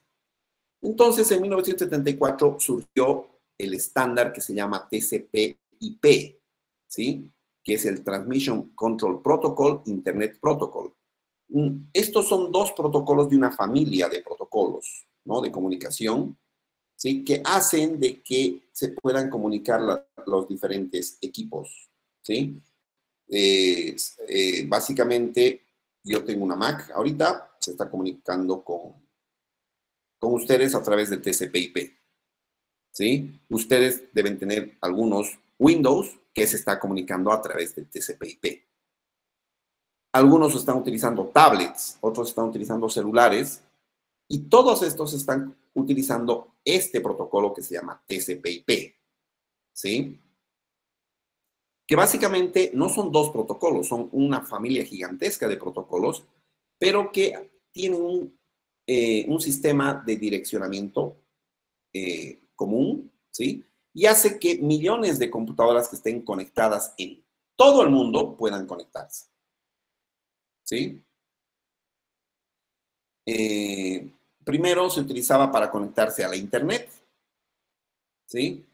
Entonces, en 1974 surgió el estándar que se llama TCP/IP, ¿sí? Que es el Transmission Control Protocol, Internet Protocol. Estos son dos protocolos de una familia de protocolos, ¿no? De comunicación, ¿sí? Que hacen de que se puedan comunicar los diferentes equipos, ¿sí? Básicamente, yo tengo una Mac ahorita, se está comunicando con ustedes a través de TCP/IP, ¿sí? Ustedes deben tener algunos Windows que se está comunicando a través de TCP/IP. Algunos están utilizando tablets, otros están utilizando celulares, y todos estos están utilizando este protocolo que se llama TCP/IP, ¿sí? Que básicamente no son dos protocolos, son una familia gigantesca de protocolos, pero que tienen un sistema de direccionamiento común, ¿sí? Y hace que millones de computadoras que estén conectadas en todo el mundo puedan conectarse, ¿sí? Primero se utilizaba para conectarse a la Internet, ¿sí?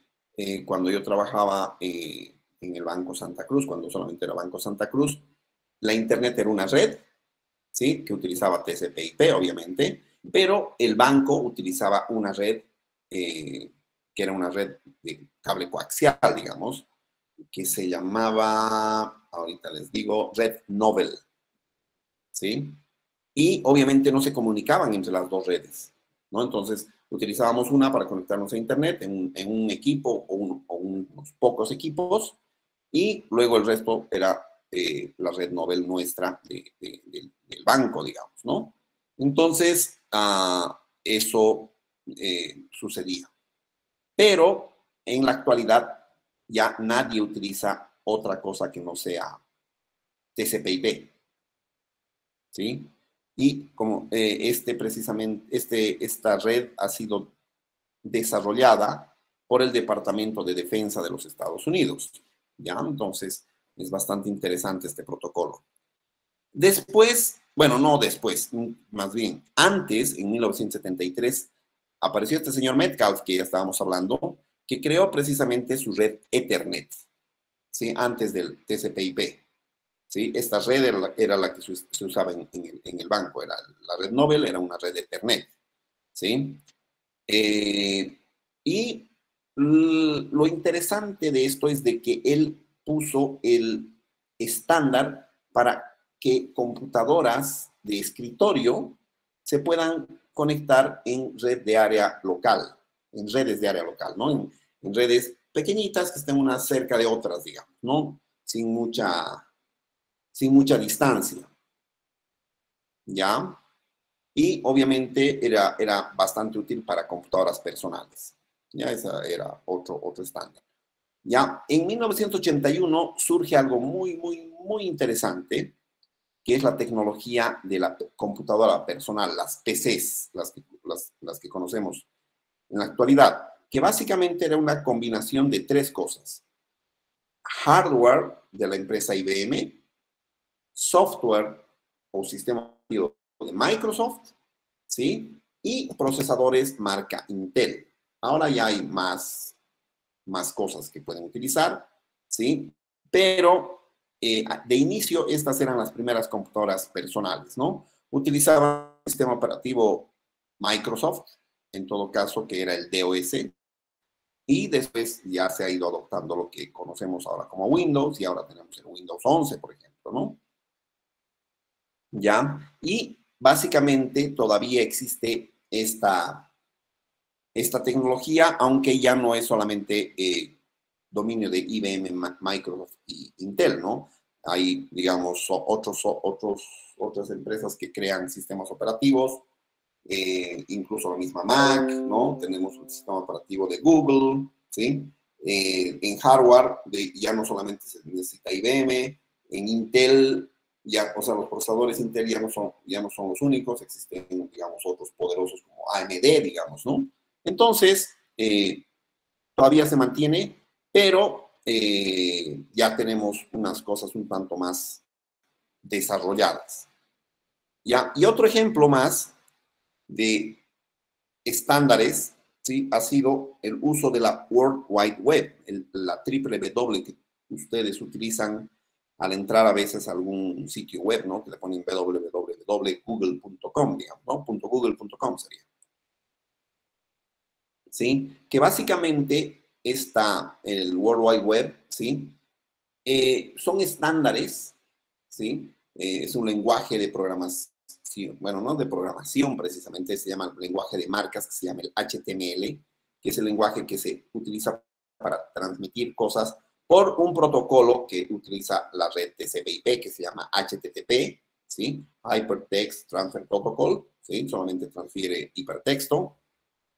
Cuando yo trabajaba en el Banco Santa Cruz, cuando solamente era Banco Santa Cruz, la Internet era una red, ¿sí? Que utilizaba TCP/IP, obviamente, pero el banco utilizaba una red que era una red de cable coaxial, digamos, que se llamaba, ahorita les digo, Red Nobel, ¿sí? Y obviamente no se comunicaban entre las dos redes, ¿no? Entonces, utilizábamos una para conectarnos a Internet en un equipo o unos pocos equipos, y luego el resto era la red Nobel nuestra del banco, digamos, ¿no? Entonces, eso sucedía. Pero en la actualidad ya nadie utiliza otra cosa que no sea TCP/IP, ¿sí? Y como esta red ha sido desarrollada por el Departamento de Defensa de los Estados Unidos, ¿ya? Entonces, es bastante interesante este protocolo. Después, bueno, no después, más bien, antes, en 1973, apareció este señor Metcalfe, que ya estábamos hablando, que creó precisamente su red Ethernet, ¿sí? Antes del TCP/IP. ¿Sí? Esta red era la que se usaba en el banco, era la red Nobel, era una red Ethernet, ¿sí? Y lo interesante de esto es de que él puso el estándar para que computadoras de escritorio se puedan conectar en red de área local, en redes de área local, ¿no? En redes pequeñitas que estén unas cerca de otras, digamos, ¿no? Sin mucha distancia, ¿ya? Y obviamente era bastante útil para computadoras personales, ¿ya? Esa era otro estándar. ¿Ya? En 1981 surge algo muy, muy, muy interesante, que es la tecnología de la computadora personal, las PCs, las que conocemos en la actualidad, que básicamente era una combinación de tres cosas. Hardware de la empresa IBM, software o sistema operativo de Microsoft, ¿sí? Y procesadores marca Intel. Ahora ya hay más cosas que pueden utilizar, ¿sí? Pero de inicio estas eran las primeras computadoras personales, ¿no? Utilizaban el sistema operativo Microsoft, en todo caso, que era el DOS, y después ya se ha ido adoptando lo que conocemos ahora como Windows, y ahora tenemos el Windows 11, por ejemplo, ¿no? ¿Ya? Y básicamente todavía existe esta tecnología, aunque ya no es solamente dominio de IBM, Microsoft y Intel, ¿no? hay, digamos, otras empresas que crean sistemas operativos, incluso la misma Mac, ¿no? Tenemos un sistema operativo de Google, ¿sí? En hardware ya no solamente se necesita IBM, en Intel, ya, o sea, los procesadores Intel ya no son los únicos, existen, digamos, otros poderosos como AMD, digamos, ¿no? Entonces, todavía se mantiene, pero ya tenemos unas cosas un tanto más desarrolladas. ¿Ya? Y otro ejemplo más de estándares, ¿sí? Ha sido el uso de la World Wide Web, la www que ustedes utilizan al entrar a veces a algún sitio web, ¿no? Que le ponen www.google.com, digamos, ¿no? .google.com sería. ¿Sí? Que básicamente el World Wide Web, ¿sí? Son estándares, ¿sí? Es un lenguaje de programación, bueno, no de programación precisamente, se llama el lenguaje de marcas, que se llama el HTML, que es el lenguaje que se utiliza para transmitir cosas por un protocolo que utiliza la red TCP/IP, que se llama HTTP, ¿sí? Hypertext Transfer Protocol, ¿sí? Solamente transfiere hipertexto,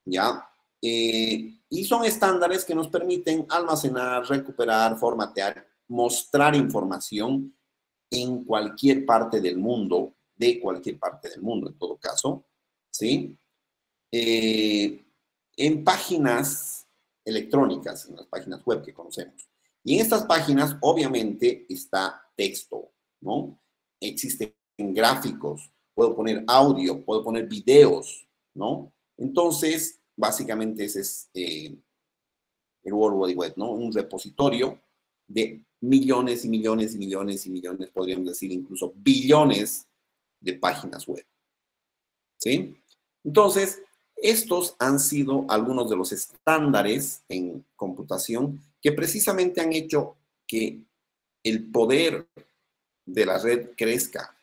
¿ya? Y son estándares que nos permiten almacenar, recuperar, formatear, mostrar información en cualquier parte del mundo, de cualquier parte del mundo en todo caso, ¿sí? En páginas electrónicas, en las páginas web que conocemos. Y en estas páginas, obviamente, está texto, ¿no? Existen gráficos, puedo poner audio, puedo poner videos, ¿no? Entonces, básicamente ese es el World Wide Web, ¿no? Un repositorio de millones y millones y millones y millones, podríamos decir incluso billones de páginas web, ¿sí? Entonces, estos han sido algunos de los estándares en computación que precisamente han hecho que el poder de la red crezca,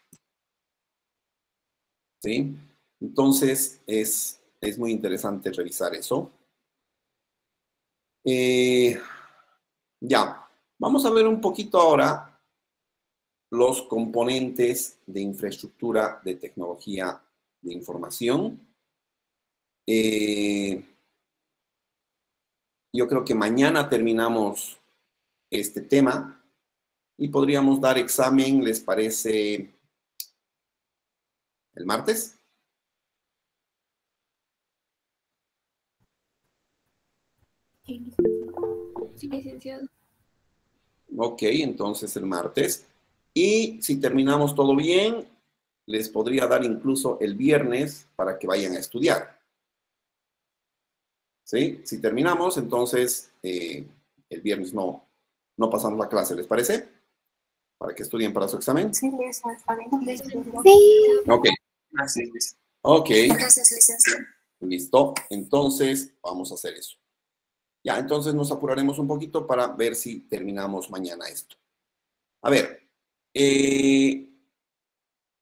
¿sí? Entonces, es muy interesante revisar eso. Ya, vamos a ver un poquito ahora los componentes de infraestructura de tecnología de información. Yo creo que mañana terminamos este tema y podríamos dar examen, ¿les parece el martes? Sí, licenciado. Ok, entonces el martes. Y si terminamos todo bien, les podría dar incluso el viernes para que vayan a estudiar. ¿Sí? Si terminamos, entonces el viernes no pasamos la clase, ¿les parece? Para que estudien para su examen. Sí, licenciado. Sí. Ok. Gracias. Ok. Gracias, licenciado. Listo. Entonces, vamos a hacer eso. Ya, entonces nos apuraremos un poquito para ver si terminamos mañana esto. A ver, en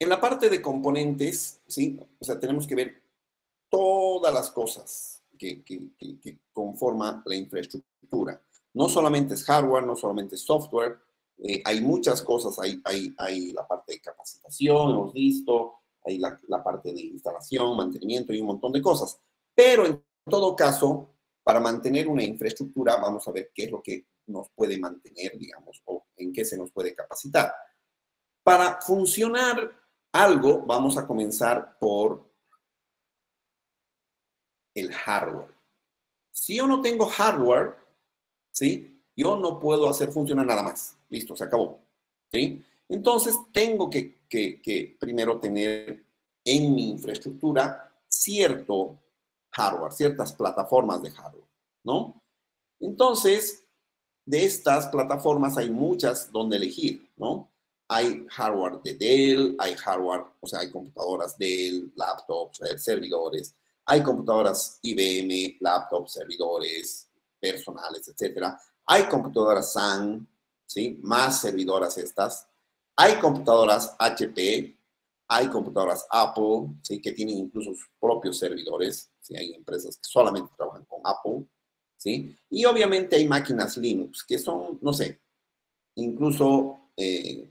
la parte de componentes, ¿sí? O sea, tenemos que ver todas las cosas que conforman la infraestructura. No solamente es hardware, no solamente es software, hay muchas cosas, hay la parte de capacitación, hemos visto, hay la parte de instalación, mantenimiento y un montón de cosas. Pero en todo caso, para mantener una infraestructura, vamos a ver qué es lo que nos puede mantener, digamos, o en qué se nos puede capacitar. Para funcionar algo, vamos a comenzar por el hardware. Si yo no tengo hardware, ¿sí? Yo no puedo hacer funcionar nada más. Listo, se acabó. ¿Sí? Entonces, tengo que primero tener en mi infraestructura cierto hardware, ciertas plataformas de hardware, ¿no? Entonces, de estas plataformas hay muchas donde elegir, ¿no? Hay hardware de Dell, hay hardware, o sea, hay computadoras Dell, laptops, servidores, hay computadoras IBM, laptops, servidores, personales, etcétera. Hay computadoras Sun, ¿sí? Más servidoras estas. Hay computadoras HP, hay computadoras Apple, ¿sí? Que tienen incluso sus propios servidores, ¿sí? Hay empresas que solamente trabajan con Apple, ¿sí? Y obviamente hay máquinas Linux, que son, no sé, incluso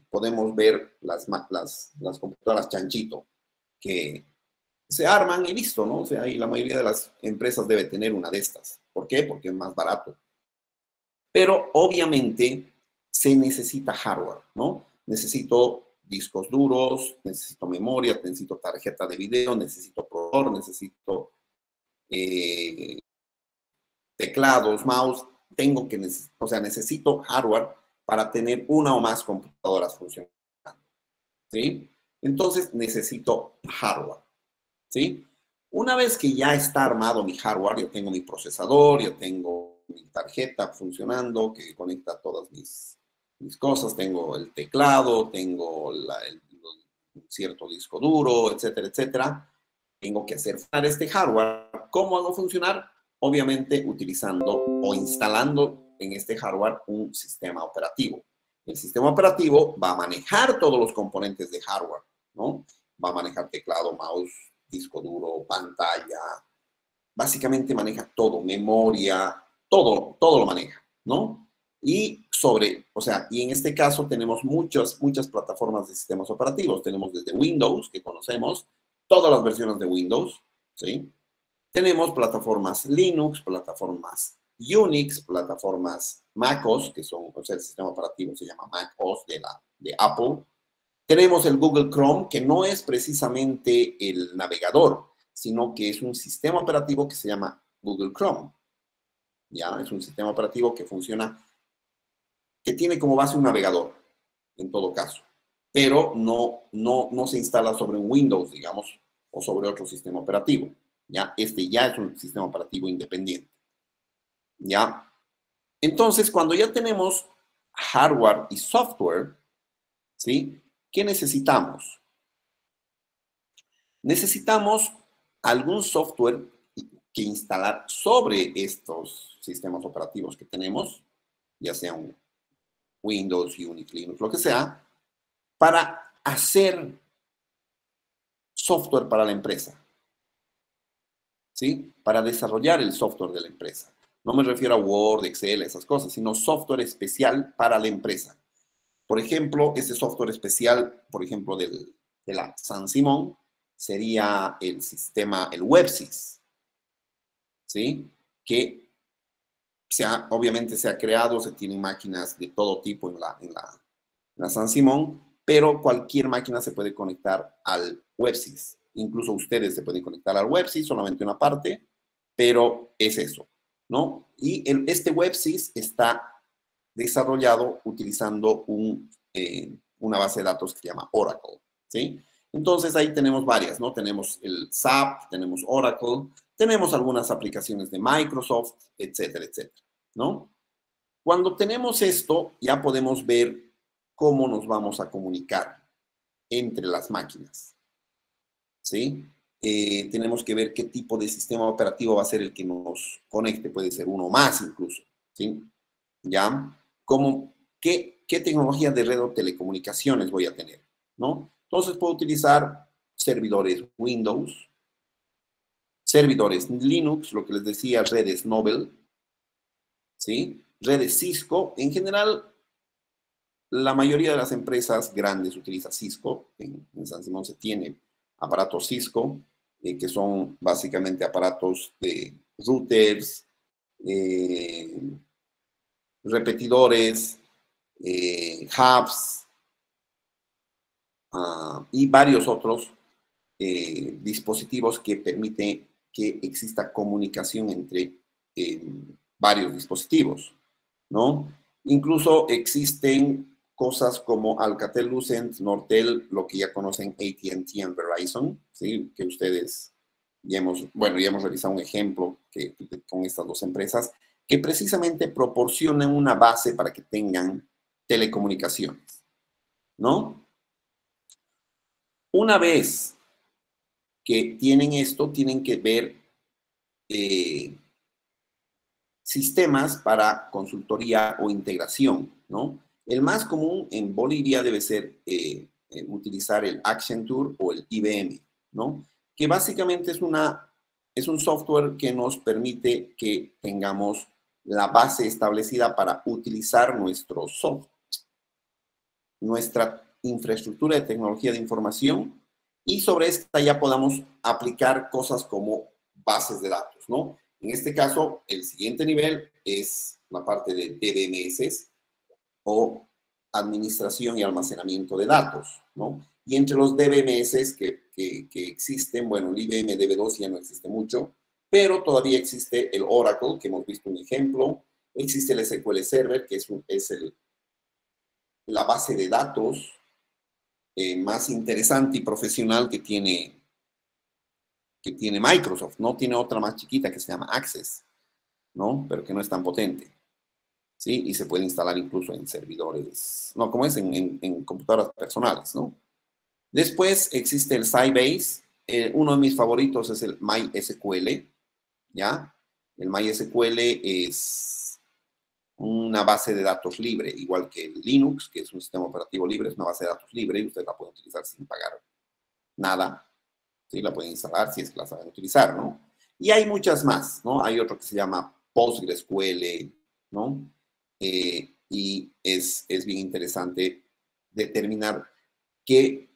podemos ver las computadoras chanchito que se arman y listo, ¿no? O sea, y la mayoría de las empresas debe tener una de estas. ¿Por qué? Porque es más barato. Pero obviamente se necesita hardware, ¿no? Necesito discos duros, necesito memoria, necesito tarjeta de video, necesito procesador, necesito teclados, mouse. O sea, necesito hardware para tener una o más computadoras funcionando, ¿sí? Entonces necesito hardware, ¿sí? Una vez que ya está armado mi hardware, yo tengo mi procesador, yo tengo mi tarjeta funcionando que conecta todas mis cosas, tengo el teclado, tengo un cierto disco duro, etcétera, etcétera. Tengo que hacer funcionar este hardware. ¿Cómo hago funcionar? Obviamente utilizando o instalando en este hardware un sistema operativo. El sistema operativo va a manejar todos los componentes de hardware, ¿no? Va a manejar teclado, mouse, disco duro, pantalla. Básicamente maneja todo, memoria, todo lo maneja, ¿no? Y y en este caso tenemos muchas plataformas de sistemas operativos. Tenemos desde Windows, que conocemos, todas las versiones de Windows, ¿sí? Tenemos plataformas Linux, plataformas Unix, plataformas MacOS, que son, o sea, el sistema operativo se llama macOS de Apple. Tenemos el Google Chrome, que no es precisamente el navegador, sino que es un sistema operativo que se llama Google Chrome. Ya, es un sistema operativo que funciona, que tiene como base un navegador, en todo caso, pero no se instala sobre un Windows, digamos, o sobre otro sistema operativo. ¿Ya? Este ya es un sistema operativo independiente. ¿Ya? Entonces, cuando ya tenemos hardware y software, ¿sí? ¿Qué necesitamos? Necesitamos algún software que instalar sobre estos sistemas operativos que tenemos, ya sea un Windows, Unix, Linux, lo que sea, para hacer software para la empresa. ¿Sí? Para desarrollar el software de la empresa. No me refiero a Word, Excel, esas cosas, sino software especial para la empresa. Por ejemplo, ese software especial, por ejemplo, de la San Simón, sería el sistema, el WebSys, ¿sí? Que obviamente se ha creado, se tienen máquinas de todo tipo en la San Simón, pero cualquier máquina se puede conectar al WebSys. Incluso ustedes se pueden conectar al WebSys, solamente una parte, pero es eso, ¿no? Y este WebSys está desarrollado utilizando una base de datos que se llama Oracle, ¿sí? Entonces ahí tenemos varias, ¿no? Tenemos el SAP, tenemos Oracle, tenemos algunas aplicaciones de Microsoft, etcétera, etcétera, ¿no? Cuando tenemos esto, ya podemos ver cómo nos vamos a comunicar entre las máquinas, ¿sí? Tenemos que ver qué tipo de sistema operativo va a ser el que nos conecte, puede ser uno más incluso, ¿sí? ¿Ya? ¿Qué tecnología de red o telecomunicaciones voy a tener, ¿no? Entonces puedo utilizar servidores Windows, servidores Linux, lo que les decía, redes Nobel, ¿sí? Redes Cisco. En general, la mayoría de las empresas grandes utiliza Cisco. En San Simón se tiene aparatos Cisco, que son básicamente aparatos de routers, repetidores, hubs y varios otros dispositivos que permiten que exista comunicación entre varios dispositivos, ¿no? Incluso existen cosas como Alcatel-Lucent, Nortel, lo que ya conocen AT&T y Verizon, ¿sí? Que ustedes ya hemos realizado un ejemplo con estas dos empresas, que precisamente proporcionan una base para que tengan telecomunicaciones, ¿no? Una vez que tienen esto, tienen que ver sistemas para consultoría o integración, ¿no? El más común en Bolivia debe ser utilizar el Accenture o el IBM, ¿no? Que básicamente es un software que nos permite que tengamos la base establecida para utilizar nuestro software, nuestra infraestructura de tecnología de información y sobre esta ya podamos aplicar cosas como bases de datos, ¿no? En este caso, el siguiente nivel es la parte de DBMS o administración y almacenamiento de datos, ¿no? Y entre los DBMS que existen, bueno, el IBM DB2 ya no existe mucho, pero todavía existe el Oracle, que hemos visto un ejemplo, existe el SQL Server, que es la base de datos más interesante y profesional que tiene Microsoft, ¿no? Tiene otra más chiquita que se llama Access, ¿no? Pero que no es tan potente, ¿sí? Y se puede instalar incluso en servidores, no, como es en computadoras personales, ¿no? Después existe el Sybase. Uno de mis favoritos es el MySQL, ¿ya? El MySQL es una base de datos libre, igual que el Linux, que es un sistema operativo libre, es una base de datos libre y usted la puede utilizar sin pagar nada, ¿sí? La pueden instalar si es que la saben utilizar, ¿no? Y hay muchas más, ¿no? Hay otro que se llama PostgreSQL, ¿no? Y es bien interesante determinar qué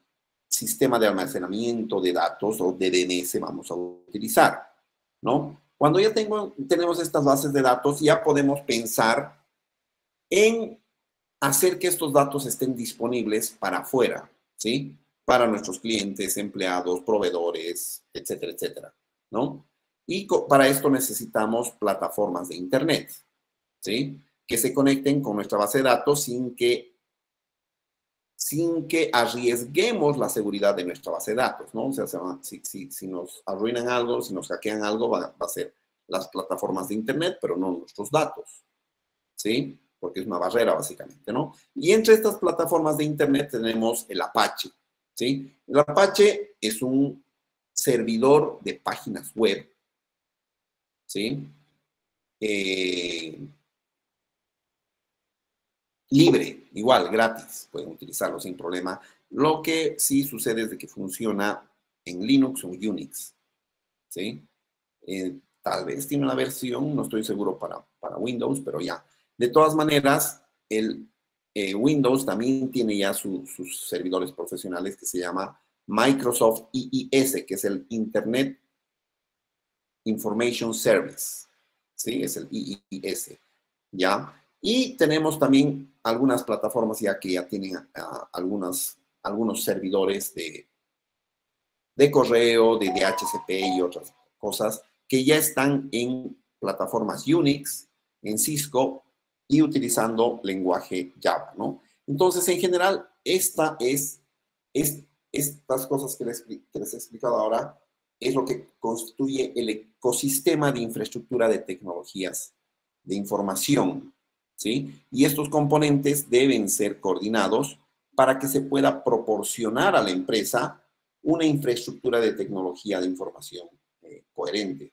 sistema de almacenamiento de datos o DNS vamos a utilizar, ¿no? Cuando ya tenemos estas bases de datos, ya podemos pensar en hacer que estos datos estén disponibles para afuera, ¿sí? Para nuestros clientes, empleados, proveedores, etcétera, etcétera, ¿no? Y para esto necesitamos plataformas de Internet, ¿sí? Que se conecten con nuestra base de datos sin que arriesguemos la seguridad de nuestra base de datos, ¿no? O sea, si nos arruinan algo, si nos hackean algo, va a ser las plataformas de Internet, pero no nuestros datos, ¿sí? Porque es una barrera, básicamente, ¿no? Y entre estas plataformas de Internet tenemos el Apache, ¿sí? El Apache es un servidor de páginas web, ¿sí? Libre, igual, gratis, pueden utilizarlo sin problema. Lo que sí sucede es de que funciona en Linux o Unix, ¿sí? Tal vez tiene una versión, no estoy seguro para Windows, pero ya. De todas maneras, el Windows también tiene ya sus servidores profesionales que se llama Microsoft IIS, que es el Internet Information Service, ¿sí? Es el IIS, ¿ya? Y tenemos también algunas plataformas ya que ya tienen algunos servidores de correo, de DHCP y otras cosas que ya están en plataformas Unix, en Cisco y utilizando lenguaje Java, ¿no? Entonces, en general, estas cosas que les he explicado ahora es lo que constituye el ecosistema de infraestructura de tecnologías de información, ¿sí? Y estos componentes deben ser coordinados para que se pueda proporcionar a la empresa una infraestructura de tecnología de información coherente,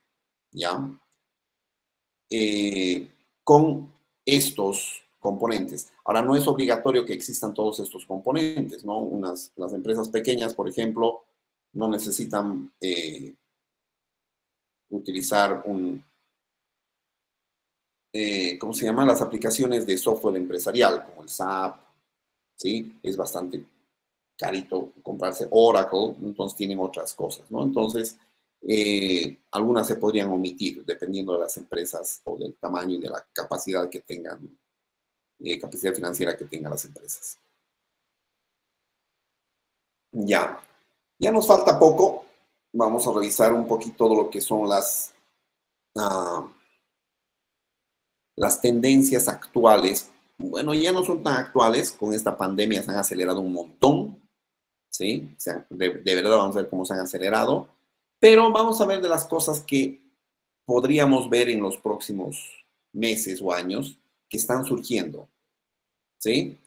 ¿ya? Con estos componentes. Ahora, no es obligatorio que existan todos estos componentes, ¿no? Las empresas pequeñas, por ejemplo, no necesitan utilizar ¿cómo se llama? Las aplicaciones de software empresarial, como el SAP, ¿sí? Es bastante carito comprarse Oracle, entonces tienen otras cosas, ¿no? Entonces, algunas se podrían omitir, dependiendo de las empresas o del tamaño y de la capacidad que tengan, capacidad financiera que tengan las empresas. Ya nos falta poco. Vamos a revisar un poquito todo lo que son las tendencias actuales. Bueno, ya no son tan actuales, con esta pandemia se han acelerado un montón, ¿sí? O sea, de verdad vamos a ver cómo se han acelerado, pero vamos a ver de las cosas que podríamos ver en los próximos meses o años que están surgiendo, ¿sí?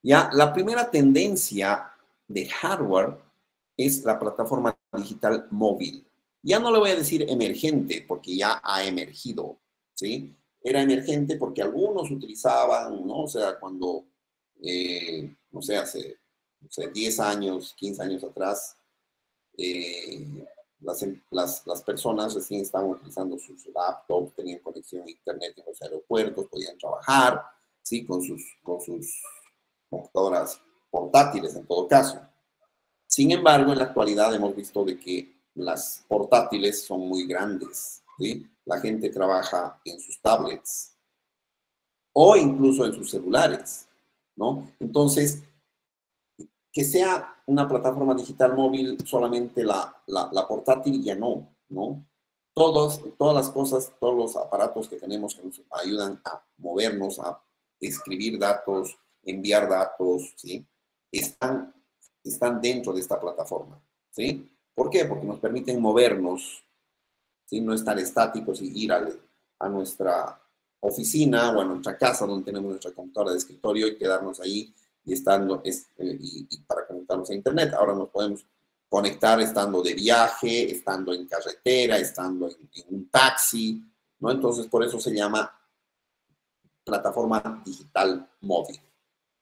Ya, la primera tendencia de hardware es la plataforma digital móvil. Ya no le voy a decir emergente, porque ya ha emergido, ¿sí? Era emergente porque algunos utilizaban, ¿no? O sea, cuando, no sé, hace 10 años, 15 años atrás, las personas recién estaban utilizando sus laptops, tenían conexión a internet en los aeropuertos, podían trabajar, ¿sí? Con sus computadoras portátiles en todo caso. Sin embargo, en la actualidad hemos visto de que las portátiles son muy grandes, ¿sí? La gente trabaja en sus tablets o incluso en sus celulares, ¿no? Entonces, que sea una plataforma digital móvil solamente la portátil, ya no, ¿no? Todas las cosas, todos los aparatos que tenemos que nos ayudan a movernos, a escribir datos, enviar datos, ¿sí? Están dentro de esta plataforma, ¿sí? ¿Por qué? Porque nos permiten movernos, ¿sí? No estar estáticos y ir a nuestra oficina o a nuestra casa donde tenemos nuestra computadora de escritorio y quedarnos ahí y para conectarnos a internet. Ahora nos podemos conectar estando de viaje, estando en carretera, estando en un taxi, ¿no? Entonces, por eso se llama plataforma digital móvil,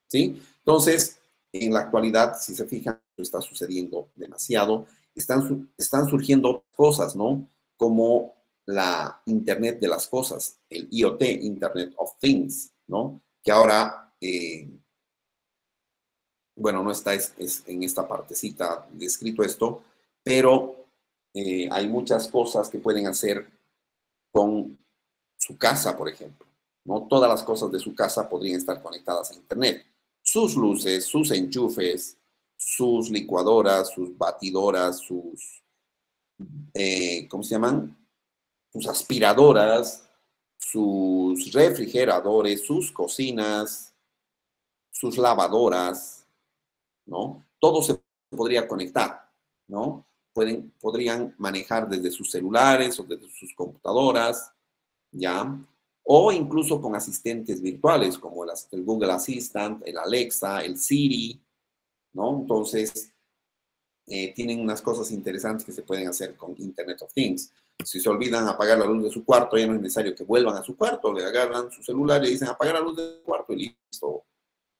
¿sí? Entonces, en la actualidad, si se fijan, está sucediendo demasiado. Están surgiendo cosas, ¿no? Como la Internet de las cosas, el IoT, Internet of Things, ¿no? Que ahora, bueno, no está en esta partecita descrito esto, pero hay muchas cosas que pueden hacer con su casa, por ejemplo, ¿no? Todas las cosas de su casa podrían estar conectadas a Internet. Sus luces, sus enchufes, sus licuadoras, sus batidoras, ¿cómo se llaman? Sus aspiradoras, sus refrigeradores, sus cocinas, sus lavadoras, ¿no? Todo se podría conectar, ¿no? Podrían manejar desde sus celulares o desde sus computadoras, ¿ya? O incluso con asistentes virtuales como el Google Assistant, el Alexa, el Siri, ¿no? Entonces, tienen unas cosas interesantes que se pueden hacer con Internet of Things. Si se olvidan apagar la luz de su cuarto, ya no es necesario que vuelvan a su cuarto, le agarran su celular y le dicen apagar la luz del cuarto y listo,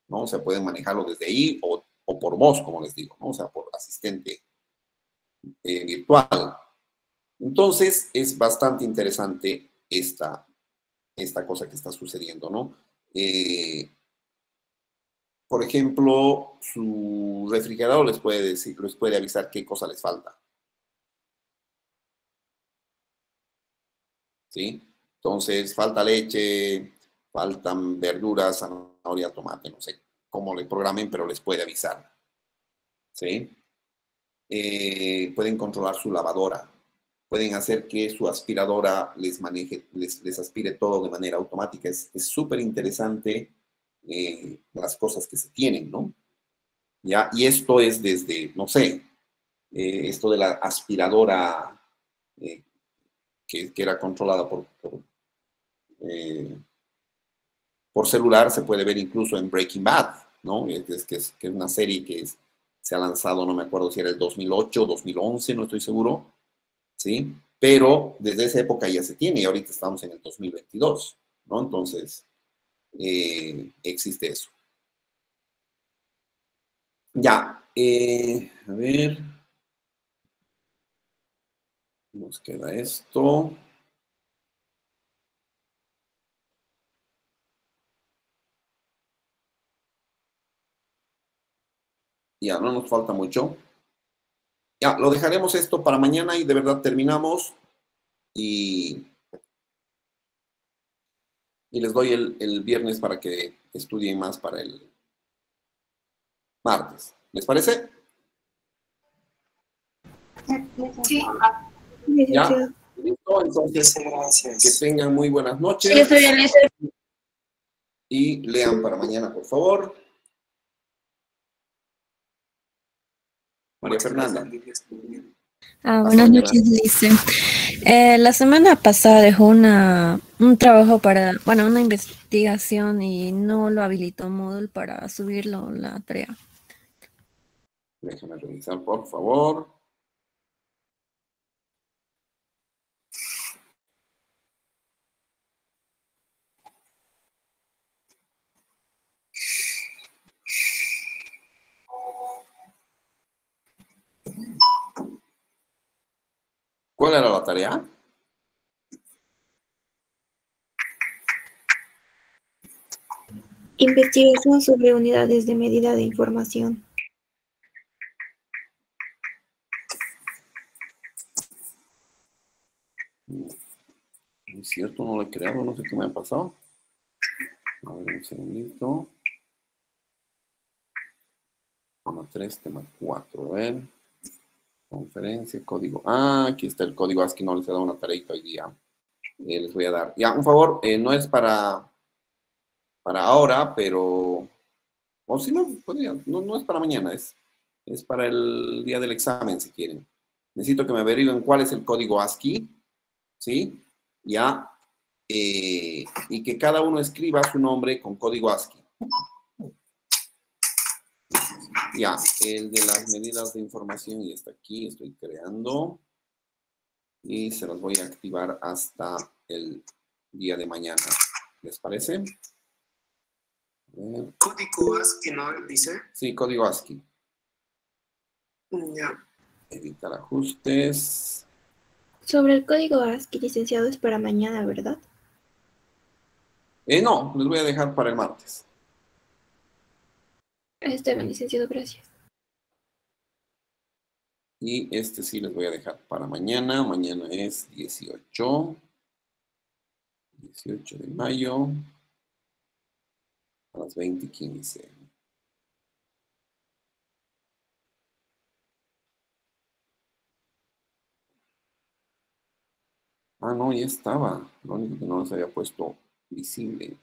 ¿no? O sea, pueden manejarlo desde ahí o por voz, como les digo, ¿no? O sea, por asistente virtual. Entonces, es bastante interesante esta cosa que está sucediendo, ¿no? Por ejemplo, su refrigerador les puede avisar qué cosa les falta. ¿Sí? Entonces, falta leche, faltan verduras, zanahoria, tomate, no sé cómo le programen, pero les puede avisar. ¿Sí? Pueden controlar su lavadora. Pueden hacer que su aspiradora les maneje, les aspire todo de manera automática. Es súper interesante las cosas que se tienen, ¿no? ¿Ya? Y esto es desde, no sé, esto de la aspiradora que era controlada por celular, se puede ver incluso en Breaking Bad, ¿no? Que es una serie que se ha lanzado, no me acuerdo si era el 2008, 2011, no estoy seguro, ¿sí? Pero desde esa época ya se tiene y ahorita estamos en el 2022, ¿no? Entonces, existe eso. Ya, a ver, nos queda esto. Ya, no nos falta mucho. Ya, lo dejaremos esto para mañana y de verdad terminamos y les doy el viernes para que estudien más para el martes. ¿Les parece? Sí. ¿Ya? ¿Listo? Entonces, que tengan muy buenas noches. Sí, estoy bien, listo. Y lean para mañana, por favor. María Fernanda. Buenas noches, dice. La semana pasada dejó un trabajo para, bueno, una investigación y no lo habilitó Moodle para subirlo la tarea. Déjame revisar, por favor. ¿Cuál era la tarea? Investigación sobre unidades de medida de información. No es cierto, no lo he creado, no sé qué me ha pasado. A ver, un segundito. Tema 3, tema 4, a ver. Conferencia, código. Ah, aquí está el código ASCII, no les he dado una tareita hoy día. Les voy a dar. Ya, un favor, no es para ahora, pero... O si no, podría, no es para mañana, es para el día del examen, si quieren. Necesito que me averigüen cuál es el código ASCII, ¿sí? Ya. Y que cada uno escriba su nombre con código ASCII. Ya, el de las medidas de información y está aquí, estoy creando. Y se los voy a activar hasta el día de mañana. ¿Les parece? ¿Código ASCII no dice? Sí, código ASCII. Ya. Editar ajustes. Sobre el código ASCII, licenciado, es para mañana, ¿verdad? No, les voy a dejar para el martes. Está bien, licenciado, gracias. Y este sí les voy a dejar para mañana. Mañana es 18 de mayo a las 20:15. Ah, no, ya estaba. Lo único que no les había puesto visible.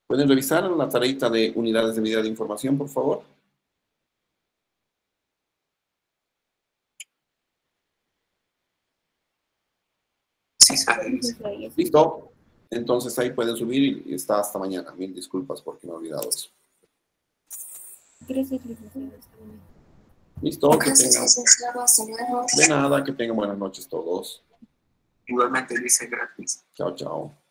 ¿Pueden revisar la tareita de unidades de medida de información, por favor? Sí, Listo. Entonces ahí pueden subir y está hasta mañana. Mil disculpas porque me he olvidado eso. Gracias, licenciado. Listo. Gracias, licenciado. Hasta luego. De nada, que tengan buenas noches todos. Igualmente dice gratis. Chao, chao.